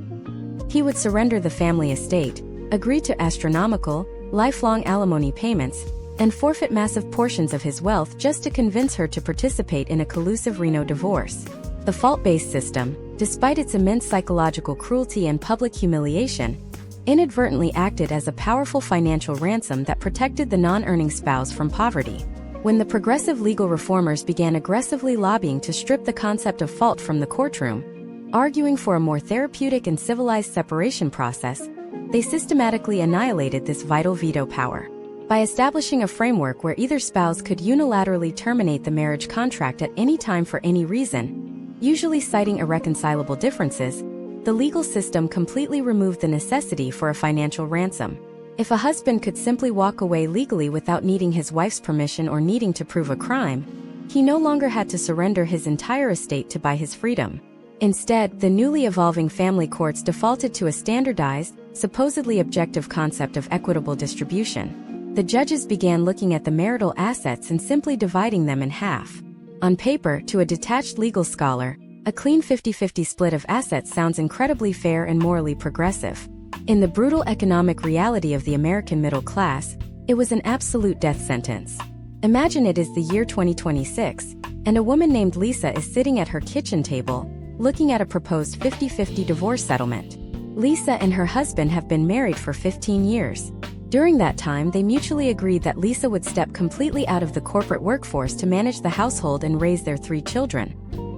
He would surrender the family estate, agree to astronomical, lifelong alimony payments, and forfeit massive portions of his wealth just to convince her to participate in a collusive Reno divorce. The fault-based system, despite its immense psychological cruelty and public humiliation, inadvertently acted as a powerful financial ransom that protected the non-earning spouse from poverty. When the progressive legal reformers began aggressively lobbying to strip the concept of fault from the courtroom, arguing for a more therapeutic and civilized separation process, they systematically annihilated this vital veto power. By establishing a framework where either spouse could unilaterally terminate the marriage contract at any time for any reason, usually citing irreconcilable differences, the legal system completely removed the necessity for a financial ransom. If a husband could simply walk away legally without needing his wife's permission or needing to prove a crime, he no longer had to surrender his entire estate to buy his freedom. Instead, the newly evolving family courts defaulted to a standardized, supposedly objective concept of equitable distribution. The judges began looking at the marital assets and simply dividing them in half. On paper, to a detached legal scholar, a clean 50-50 split of assets sounds incredibly fair and morally progressive. In the brutal economic reality of the American middle class, it was an absolute death sentence. Imagine it is the year 2026, and a woman named Lisa is sitting at her kitchen table, looking at a proposed 50-50 divorce settlement. Lisa and her husband have been married for 15 years. During that time, they mutually agreed that Lisa would step completely out of the corporate workforce to manage the household and raise their 3 children,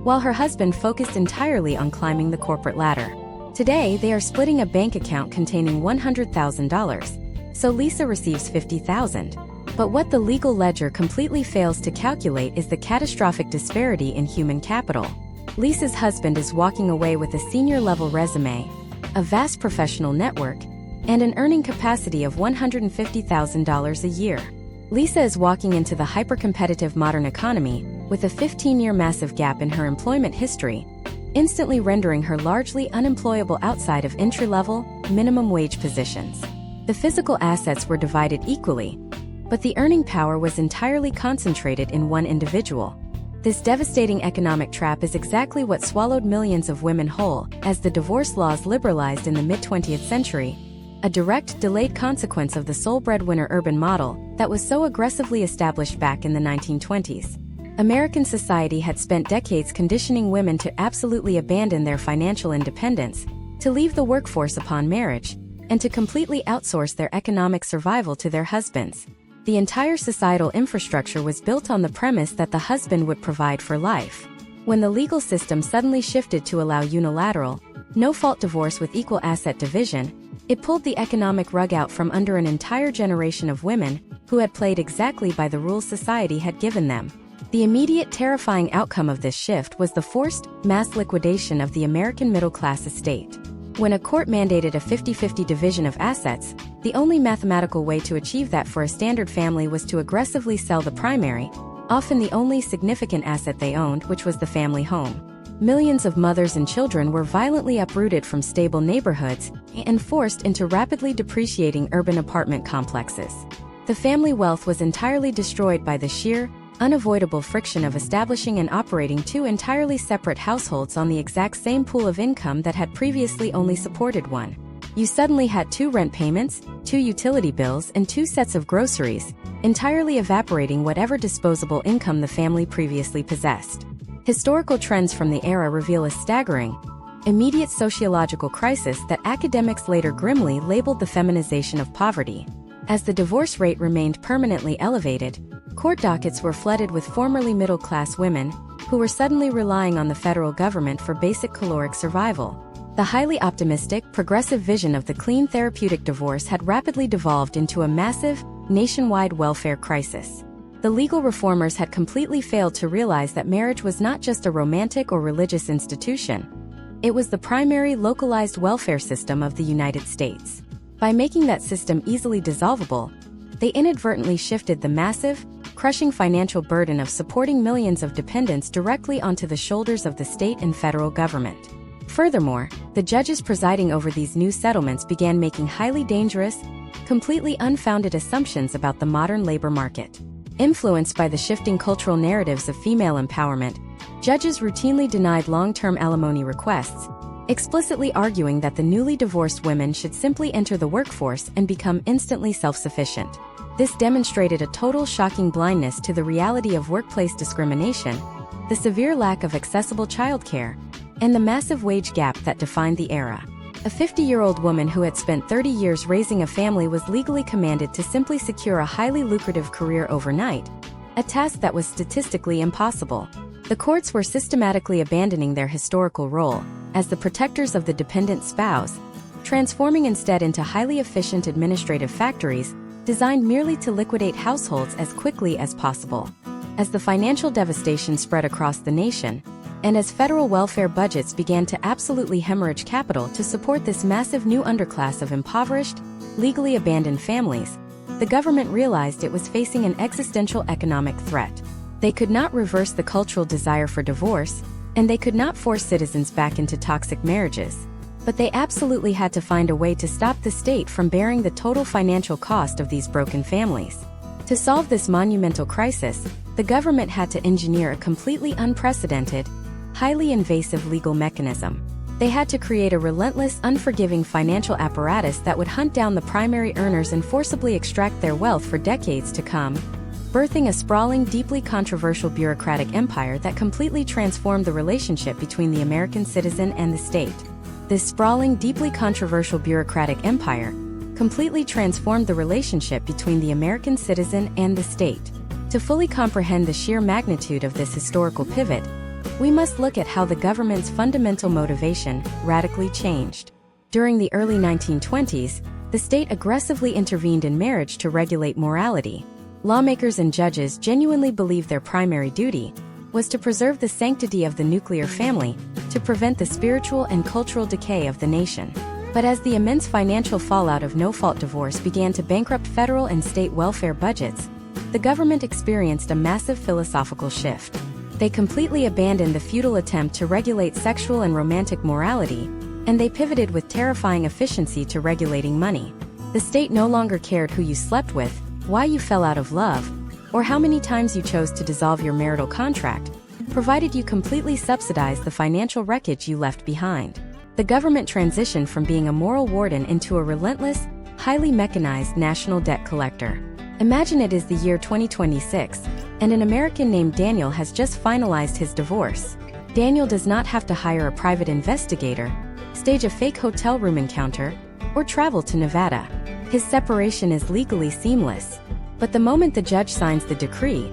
while her husband focused entirely on climbing the corporate ladder. Today, they are splitting a bank account containing $100,000, so Lisa receives $50,000. But what the legal ledger completely fails to calculate is the catastrophic disparity in human capital. Lisa's husband is walking away with a senior-level resume, a vast professional network, and an earning capacity of $150,000 a year. Lisa is walking into the hyper-competitive modern economy with a 15-year massive gap in her employment history, instantly rendering her largely unemployable outside of entry-level, minimum wage positions. The physical assets were divided equally, but the earning power was entirely concentrated in one individual. This devastating economic trap is exactly what swallowed millions of women whole, as the divorce laws liberalized in the mid-20th century, a direct, delayed consequence of the sole breadwinner urban model that was so aggressively established back in the 1920s. American society had spent decades conditioning women to absolutely abandon their financial independence, to leave the workforce upon marriage, and to completely outsource their economic survival to their husbands. The entire societal infrastructure was built on the premise that the husband would provide for life. When the legal system suddenly shifted to allow unilateral, no-fault divorce with equal asset division, it pulled the economic rug out from under an entire generation of women who had played exactly by the rules society had given them. The immediate terrifying outcome of this shift was the forced, mass liquidation of the American middle-class estate. When a court mandated a 50-50 division of assets, the only mathematical way to achieve that for a standard family was to aggressively sell the primary, often the only significant asset they owned, which was the family home. Millions of mothers and children were violently uprooted from stable neighborhoods and forced into rapidly depreciating urban apartment complexes. The family wealth was entirely destroyed by the sheer, unavoidable friction of establishing and operating 2 entirely separate households on the exact same pool of income that had previously only supported one. You suddenly had 2 rent payments, 2 utility bills, and 2 sets of groceries, entirely evaporating whatever disposable income the family previously possessed. Historical trends from the era reveal a staggering, immediate sociological crisis that academics later grimly labeled the feminization of poverty. As the divorce rate remained permanently elevated, court dockets were flooded with formerly middle-class women who were suddenly relying on the federal government for basic caloric survival. The highly optimistic, progressive vision of the clean therapeutic divorce had rapidly devolved into a massive, nationwide welfare crisis. The legal reformers had completely failed to realize that marriage was not just a romantic or religious institution. It was the primary localized welfare system of the United States. By making that system easily dissolvable, they inadvertently shifted the massive, crushing financial burden of supporting millions of dependents directly onto the shoulders of the state and federal government. Furthermore, the judges presiding over these new settlements began making highly dangerous, completely unfounded assumptions about the modern labor market. Influenced by the shifting cultural narratives of female empowerment, judges routinely denied long-term alimony requests, explicitly arguing that the newly divorced women should simply enter the workforce and become instantly self-sufficient. This demonstrated a total shocking blindness to the reality of workplace discrimination, the severe lack of accessible childcare, and the massive wage gap that defined the era. A 50-year-old woman who had spent 30 years raising a family was legally commanded to simply secure a highly lucrative career overnight, a task that was statistically impossible. The courts were systematically abandoning their historical role as the protectors of the dependent spouse, transforming instead into highly efficient administrative factories designed merely to liquidate households as quickly as possible. As the financial devastation spread across the nation, and as federal welfare budgets began to absolutely hemorrhage capital to support this massive new underclass of impoverished, legally abandoned families, the government realized it was facing an existential economic threat. They could not reverse the cultural desire for divorce, and they could not force citizens back into toxic marriages. But they absolutely had to find a way to stop the state from bearing the total financial cost of these broken families. To solve this monumental crisis, the government had to engineer a completely unprecedented, highly invasive legal mechanism. They had to create a relentless, unforgiving financial apparatus that would hunt down the primary earners and forcibly extract their wealth for decades to come, birthing a sprawling, deeply controversial bureaucratic empire that completely transformed the relationship between the American citizen and the state. This sprawling, deeply controversial bureaucratic empire completely transformed the relationship between the American citizen and the state. To fully comprehend the sheer magnitude of this historical pivot, we must look at how the government's fundamental motivation radically changed. During the early 1920s, the state aggressively intervened in marriage to regulate morality. Lawmakers and judges genuinely believed their primary duty was to preserve the sanctity of the nuclear family, to prevent the spiritual and cultural decay of the nation. But as the immense financial fallout of no-fault divorce began to bankrupt federal and state welfare budgets, the government experienced a massive philosophical shift. They completely abandoned the futile attempt to regulate sexual and romantic morality, and they pivoted with terrifying efficiency to regulating money. The state no longer cared who you slept with, why you fell out of love, or how many times you chose to dissolve your marital contract, provided you completely subsidized the financial wreckage you left behind. The government transitioned from being a moral warden into a relentless, highly mechanized national debt collector. Imagine it is the year 2026, and an American named Daniel has just finalized his divorce. Daniel does not have to hire a private investigator, stage a fake hotel room encounter, or travel to Nevada. His separation is legally seamless. But the moment the judge signs the decree,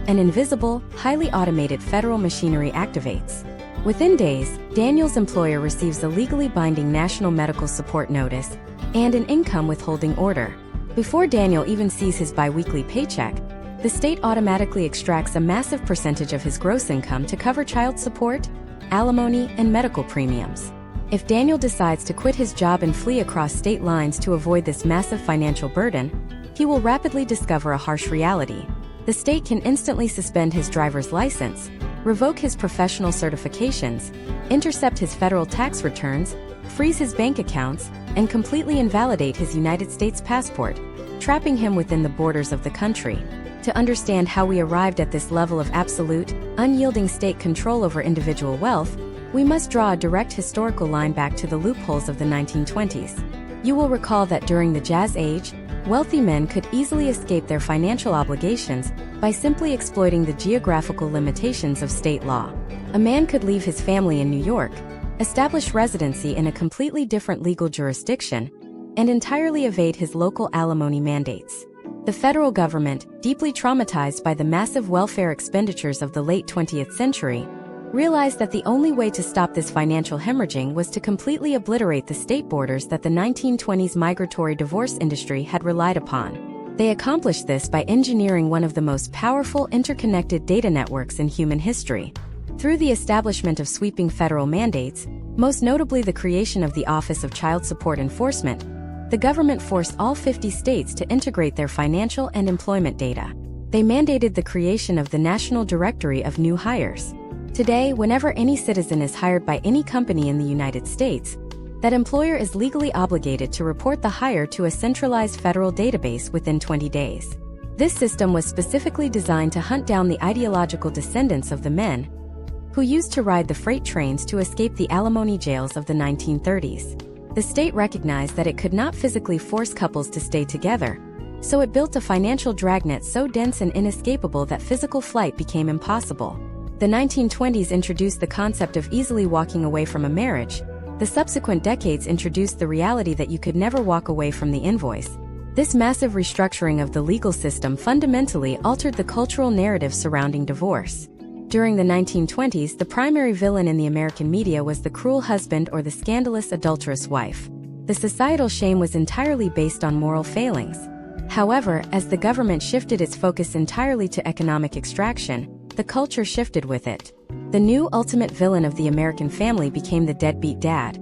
an invisible, highly automated federal machinery activates. Within days, Daniel's employer receives a legally binding national medical support notice and an income withholding order. Before Daniel even sees his bi-weekly paycheck, the state automatically extracts a massive percentage of his gross income to cover child support, alimony, and medical premiums. If Daniel decides to quit his job and flee across state lines to avoid this massive financial burden, he will rapidly discover a harsh reality. The state can instantly suspend his driver's license, revoke his professional certifications, intercept his federal tax returns, freeze his bank accounts, and completely invalidate his United States passport, trapping him within the borders of the country. To understand how we arrived at this level of absolute, unyielding state control over individual wealth, we must draw a direct historical line back to the loopholes of the 1920s. You will recall that during the Jazz Age, wealthy men could easily escape their financial obligations by simply exploiting the geographical limitations of state law. A man could leave his family in New York, establish residency in a completely different legal jurisdiction, and entirely evade his local alimony mandates. The federal government, deeply traumatized by the massive welfare expenditures of the late 20th century, realized that the only way to stop this financial hemorrhaging was to completely obliterate the state borders that the 1920s migratory divorce industry had relied upon. They accomplished this by engineering one of the most powerful interconnected data networks in human history. Through the establishment of sweeping federal mandates, Most notably the creation of the Office of Child Support Enforcement. The government forced all 50 states to integrate their financial and employment data. They mandated the creation of the National Directory of New Hires. Today, whenever any citizen is hired by any company in the United States, that employer is legally obligated to report the hire to a centralized federal database within 20 days. This system was specifically designed to hunt down the ideological descendants of the men who used to ride the freight trains to escape the alimony jails of the 1930s. The state recognized that it could not physically force couples to stay together, so it built a financial dragnet so dense and inescapable that physical flight became impossible. The 1920s introduced the concept of easily walking away from a marriage. The subsequent decades introduced the reality that you could never walk away from the invoice. This massive restructuring of the legal system fundamentally altered the cultural narrative surrounding divorce. During the 1920s, the primary villain in the American media was the cruel husband or the scandalous adulterous wife. The societal shame was entirely based on moral failings. However, as the government shifted its focus entirely to economic extraction, the culture shifted with it. The new ultimate villain of the American family became the deadbeat dad,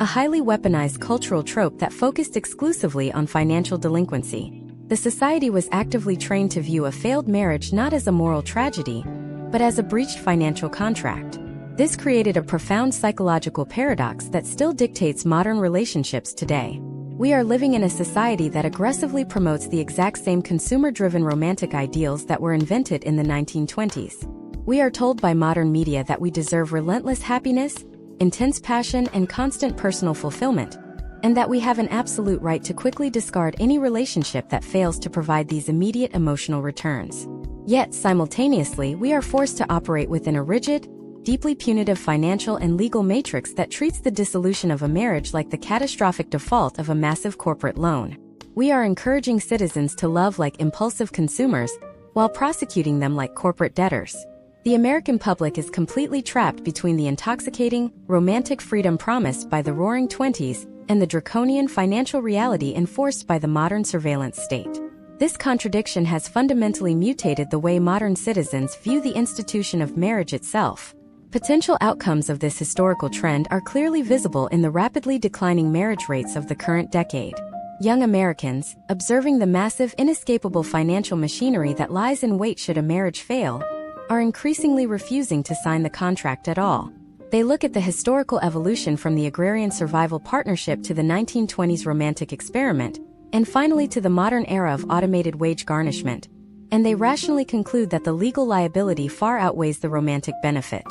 a highly weaponized cultural trope that focused exclusively on financial delinquency. The society was actively trained to view a failed marriage not as a moral tragedy, but as a breached financial contract. This created a profound psychological paradox that still dictates modern relationships today. We are living in a society that aggressively promotes the exact same consumer-driven romantic ideals that were invented in the 1920s. We are told by modern media that we deserve relentless happiness, intense passion, and constant personal fulfillment, and that we have an absolute right to quickly discard any relationship that fails to provide these immediate emotional returns. Yet, simultaneously, we are forced to operate within a rigid, deeply punitive financial and legal matrix that treats the dissolution of a marriage like the catastrophic default of a massive corporate loan. We are encouraging citizens to love like impulsive consumers, while prosecuting them like corporate debtors. The American public is completely trapped between the intoxicating, romantic freedom promised by the Roaring Twenties and the draconian financial reality enforced by the modern surveillance state. This contradiction has fundamentally mutated the way modern citizens view the institution of marriage itself. Potential outcomes of this historical trend are clearly visible in the rapidly declining marriage rates of the current decade. Young Americans, observing the massive, inescapable financial machinery that lies in wait should a marriage fail, are increasingly refusing to sign the contract at all. They look at the historical evolution from the agrarian survival partnership to the 1920s romantic experiment, and finally to the modern era of automated wage garnishment, and they rationally conclude that the legal liability far outweighs the romantic benefit.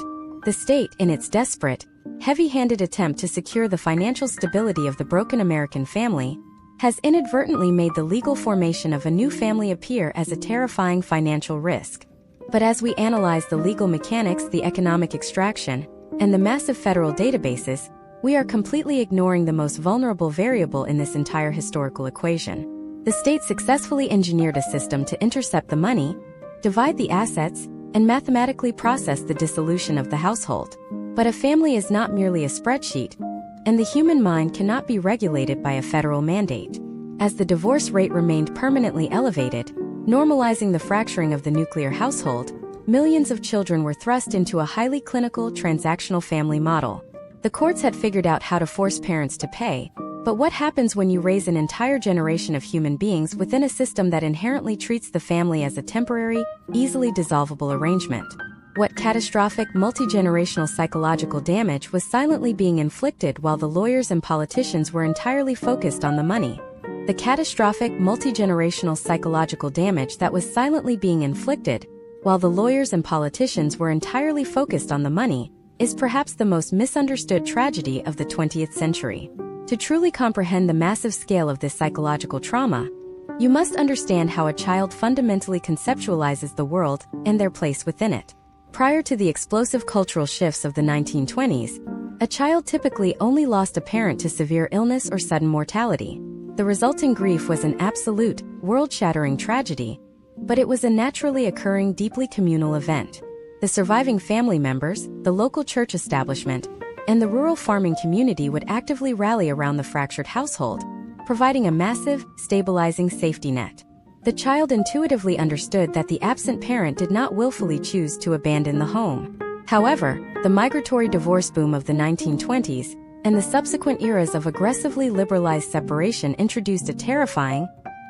The state, in its desperate, heavy-handed attempt to secure the financial stability of the broken American family, has inadvertently made the legal formation of a new family appear as a terrifying financial risk. But as we analyze the legal mechanics, the economic extraction, and the massive federal databases, we are completely ignoring the most vulnerable variable in this entire historical equation. The state successfully engineered a system to intercept the money, divide the assets, and mathematically process the dissolution of the household. But a family is not merely a spreadsheet, and the human mind cannot be regulated by a federal mandate. As the divorce rate remained permanently elevated, normalizing the fracturing of the nuclear household, millions of children were thrust into a highly clinical, transactional family model. The courts had figured out how to force parents to pay, but what happens when you raise an entire generation of human beings within a system that inherently treats the family as a temporary, easily dissolvable arrangement? What catastrophic, multi-generational psychological damage was silently being inflicted while the lawyers and politicians were entirely focused on the money? The catastrophic, multi-generational psychological damage that was silently being inflicted, while the lawyers and politicians were entirely focused on the money, is perhaps the most misunderstood tragedy of the 20th century. To truly comprehend the massive scale of this psychological trauma, you must understand how a child fundamentally conceptualizes the world and their place within it. Prior to the explosive cultural shifts of the 1920s, a child typically only lost a parent to severe illness or sudden mortality. The resulting grief was an absolute, world-shattering tragedy, but it was a naturally occurring, deeply communal event. The surviving family members, the local church establishment, and the rural farming community would actively rally around the fractured household, providing a massive, stabilizing safety net. The child intuitively understood that the absent parent did not willfully choose to abandon the home. However, the migratory divorce boom of the 1920s, and the subsequent eras of aggressively liberalized separation introduced a terrifying,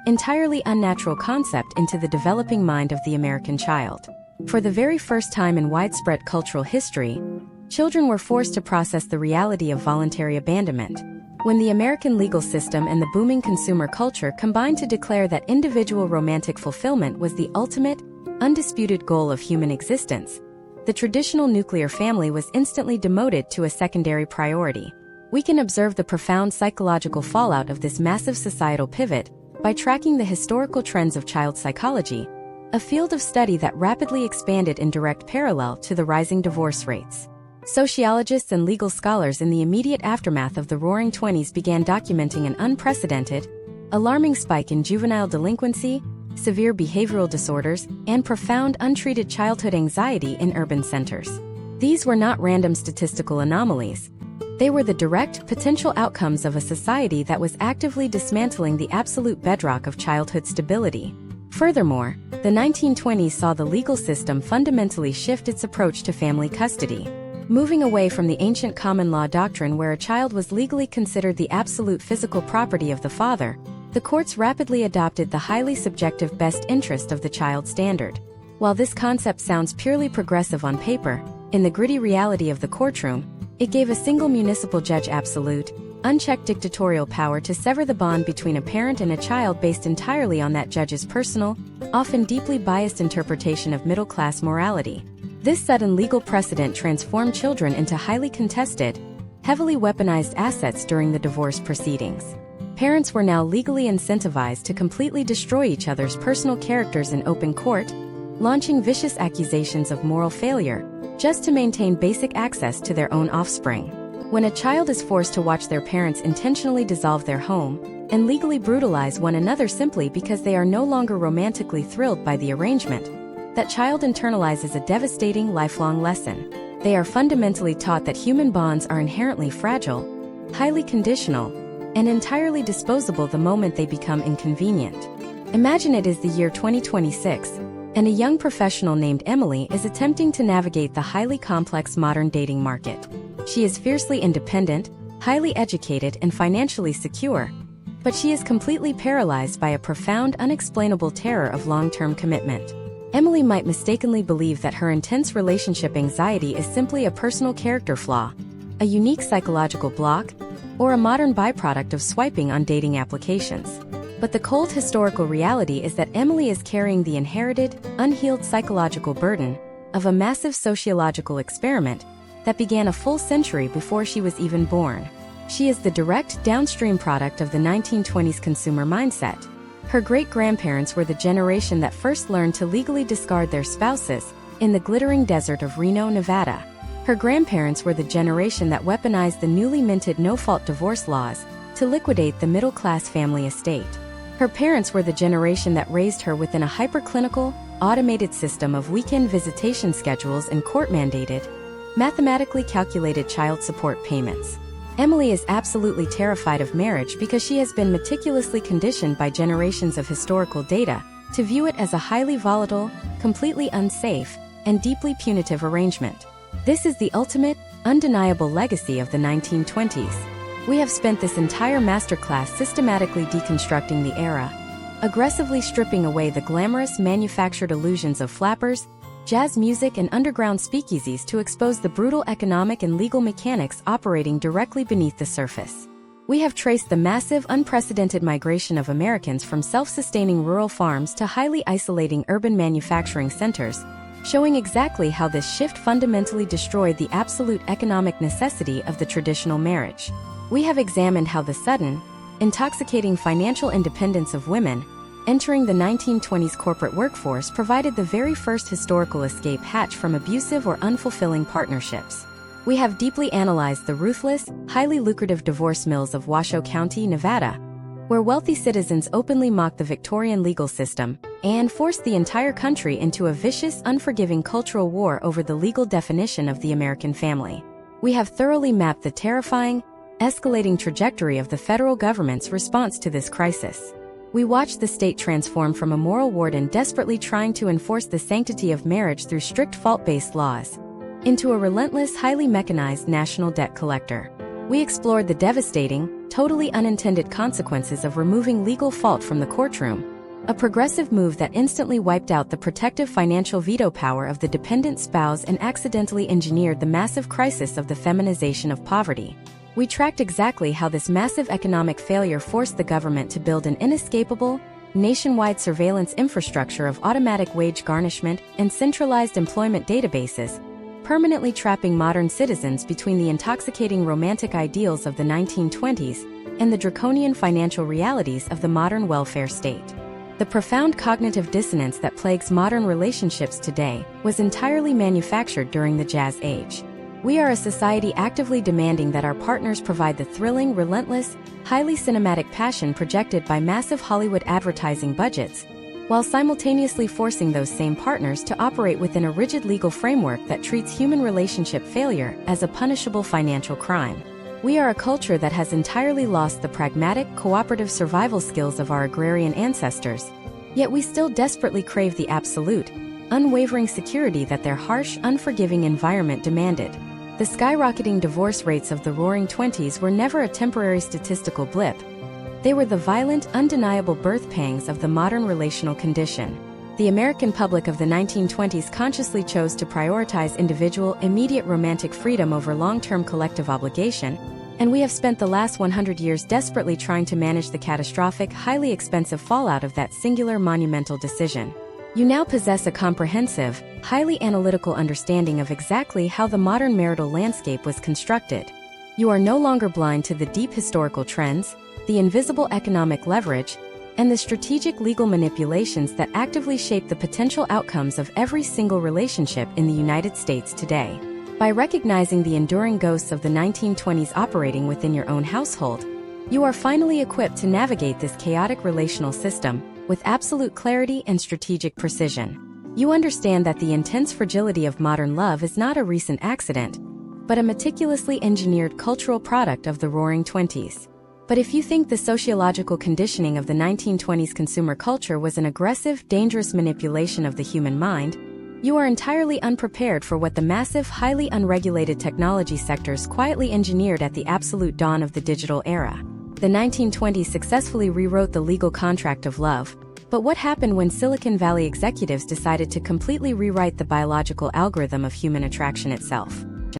entirely unnatural concept into the developing mind of the American child. For the very first time in widespread cultural history, children were forced to process the reality of voluntary abandonment. When the American legal system and the booming consumer culture combined to declare that individual romantic fulfillment was the ultimate, undisputed goal of human existence, the traditional nuclear family was instantly demoted to a secondary priority. We can observe the profound psychological fallout of this massive societal pivot by tracking the historical trends of child psychology, a field of study that rapidly expanded in direct parallel to the rising divorce rates. Sociologists and legal scholars in the immediate aftermath of the Roaring Twenties began documenting an unprecedented, alarming spike in juvenile delinquency, severe behavioral disorders, and profound untreated childhood anxiety in urban centers. These were not random statistical anomalies. They were the direct, potential outcomes of a society that was actively dismantling the absolute bedrock of childhood stability. Furthermore, the 1920s saw the legal system fundamentally shift its approach to family custody. Moving away from the ancient common law doctrine where a child was legally considered the absolute physical property of the father, the courts rapidly adopted the highly subjective best interest of the child standard. While this concept sounds purely progressive on paper, in the gritty reality of the courtroom, it gave a single municipal judge absolute, unchecked dictatorial power to sever the bond between a parent and a child based entirely on that judge's personal, often deeply biased interpretation of middle-class morality. This sudden legal precedent transformed children into highly contested, heavily weaponized assets during the divorce proceedings. Parents were now legally incentivized to completely destroy each other's personal characters in open court, launching vicious accusations of moral failure, just to maintain basic access to their own offspring. When a child is forced to watch their parents intentionally dissolve their home and legally brutalize one another simply because they are no longer romantically thrilled by the arrangement, that child internalizes a devastating lifelong lesson. They are fundamentally taught that human bonds are inherently fragile, highly conditional, and entirely disposable the moment they become inconvenient. Imagine it is the year 2026, and a young professional named Emily is attempting to navigate the highly complex modern dating market. She is fiercely independent, highly educated, and financially secure, but she is completely paralyzed by a profound, unexplainable terror of long-term commitment. Emily might mistakenly believe that her intense relationship anxiety is simply a personal character flaw, a unique psychological block, or a modern byproduct of swiping on dating applications. But the cold historical reality is that Emily is carrying the inherited, unhealed psychological burden of a massive sociological experiment that began a full century before she was even born. She is the direct downstream product of the 1920s consumer mindset. Her great-grandparents were the generation that first learned to legally discard their spouses in the glittering desert of Reno, Nevada. Her grandparents were the generation that weaponized the newly minted no-fault divorce laws to liquidate the middle-class family estate. Her parents were the generation that raised her within a hyperclinical, automated system of weekend visitation schedules and court-mandated, mathematically calculated child support payments. Emily is absolutely terrified of marriage because she has been meticulously conditioned by generations of historical data to view it as a highly volatile, completely unsafe, and deeply punitive arrangement. This is the ultimate, undeniable legacy of the 1920s. We have spent this entire masterclass systematically deconstructing the era, aggressively stripping away the glamorous manufactured illusions of flappers, jazz music, and underground speakeasies to expose the brutal economic and legal mechanics operating directly beneath the surface. We have traced the massive, unprecedented migration of Americans from self-sustaining rural farms to highly isolating urban manufacturing centers, showing exactly how this shift fundamentally destroyed the absolute economic necessity of the traditional marriage. We have examined how the sudden, intoxicating financial independence of women entering the 1920s corporate workforce provided the very first historical escape hatch from abusive or unfulfilling partnerships. We have deeply analyzed the ruthless, highly lucrative divorce mills of Washoe County, Nevada, where wealthy citizens openly mocked the Victorian legal system and forced the entire country into a vicious, unforgiving cultural war over the legal definition of the American family. We have thoroughly mapped the terrifying, escalating trajectory of the federal government's response to this crisis. We watched the state transform from a moral warden desperately trying to enforce the sanctity of marriage through strict fault-based laws, into a relentless, highly mechanized national debt collector. We explored the devastating, totally unintended consequences of removing legal fault from the courtroom, a progressive move that instantly wiped out the protective financial veto power of the dependent spouse and accidentally engineered the massive crisis of the feminization of poverty. We tracked exactly how this massive economic failure forced the government to build an inescapable, nationwide surveillance infrastructure of automatic wage garnishment and centralized employment databases, permanently trapping modern citizens between the intoxicating romantic ideals of the 1920s and the draconian financial realities of the modern welfare state. The profound cognitive dissonance that plagues modern relationships today was entirely manufactured during the Jazz Age. We are a society actively demanding that our partners provide the thrilling, relentless, highly cinematic passion projected by massive Hollywood advertising budgets, while simultaneously forcing those same partners to operate within a rigid legal framework that treats human relationship failure as a punishable financial crime. We are a culture that has entirely lost the pragmatic, cooperative survival skills of our agrarian ancestors, yet we still desperately crave the absolute, unwavering security that their harsh, unforgiving environment demanded. The skyrocketing divorce rates of the Roaring Twenties were never a temporary statistical blip. They were the violent, undeniable birth pangs of the modern relational condition. The American public of the 1920s consciously chose to prioritize individual, immediate romantic freedom over long-term collective obligation, and we have spent the last 100 years desperately trying to manage the catastrophic, highly expensive fallout of that singular monumental decision. You now possess a comprehensive, highly analytical understanding of exactly how the modern marital landscape was constructed. You are no longer blind to the deep historical trends, the invisible economic leverage, and the strategic legal manipulations that actively shape the potential outcomes of every single relationship in the United States today. By recognizing the enduring ghosts of the 1920s operating within your own household, you are finally equipped to navigate this chaotic relational system with absolute clarity and strategic precision. You understand that the intense fragility of modern love is not a recent accident, but a meticulously engineered cultural product of the Roaring Twenties. But if you think the sociological conditioning of the 1920s consumer culture was an aggressive, dangerous manipulation of the human mind, you are entirely unprepared for what the massive, highly unregulated technology sectors quietly engineered at the absolute dawn of the digital era. The 1920s successfully rewrote the legal contract of love, but what happened when Silicon Valley executives decided to completely rewrite the biological algorithm of human attraction itself?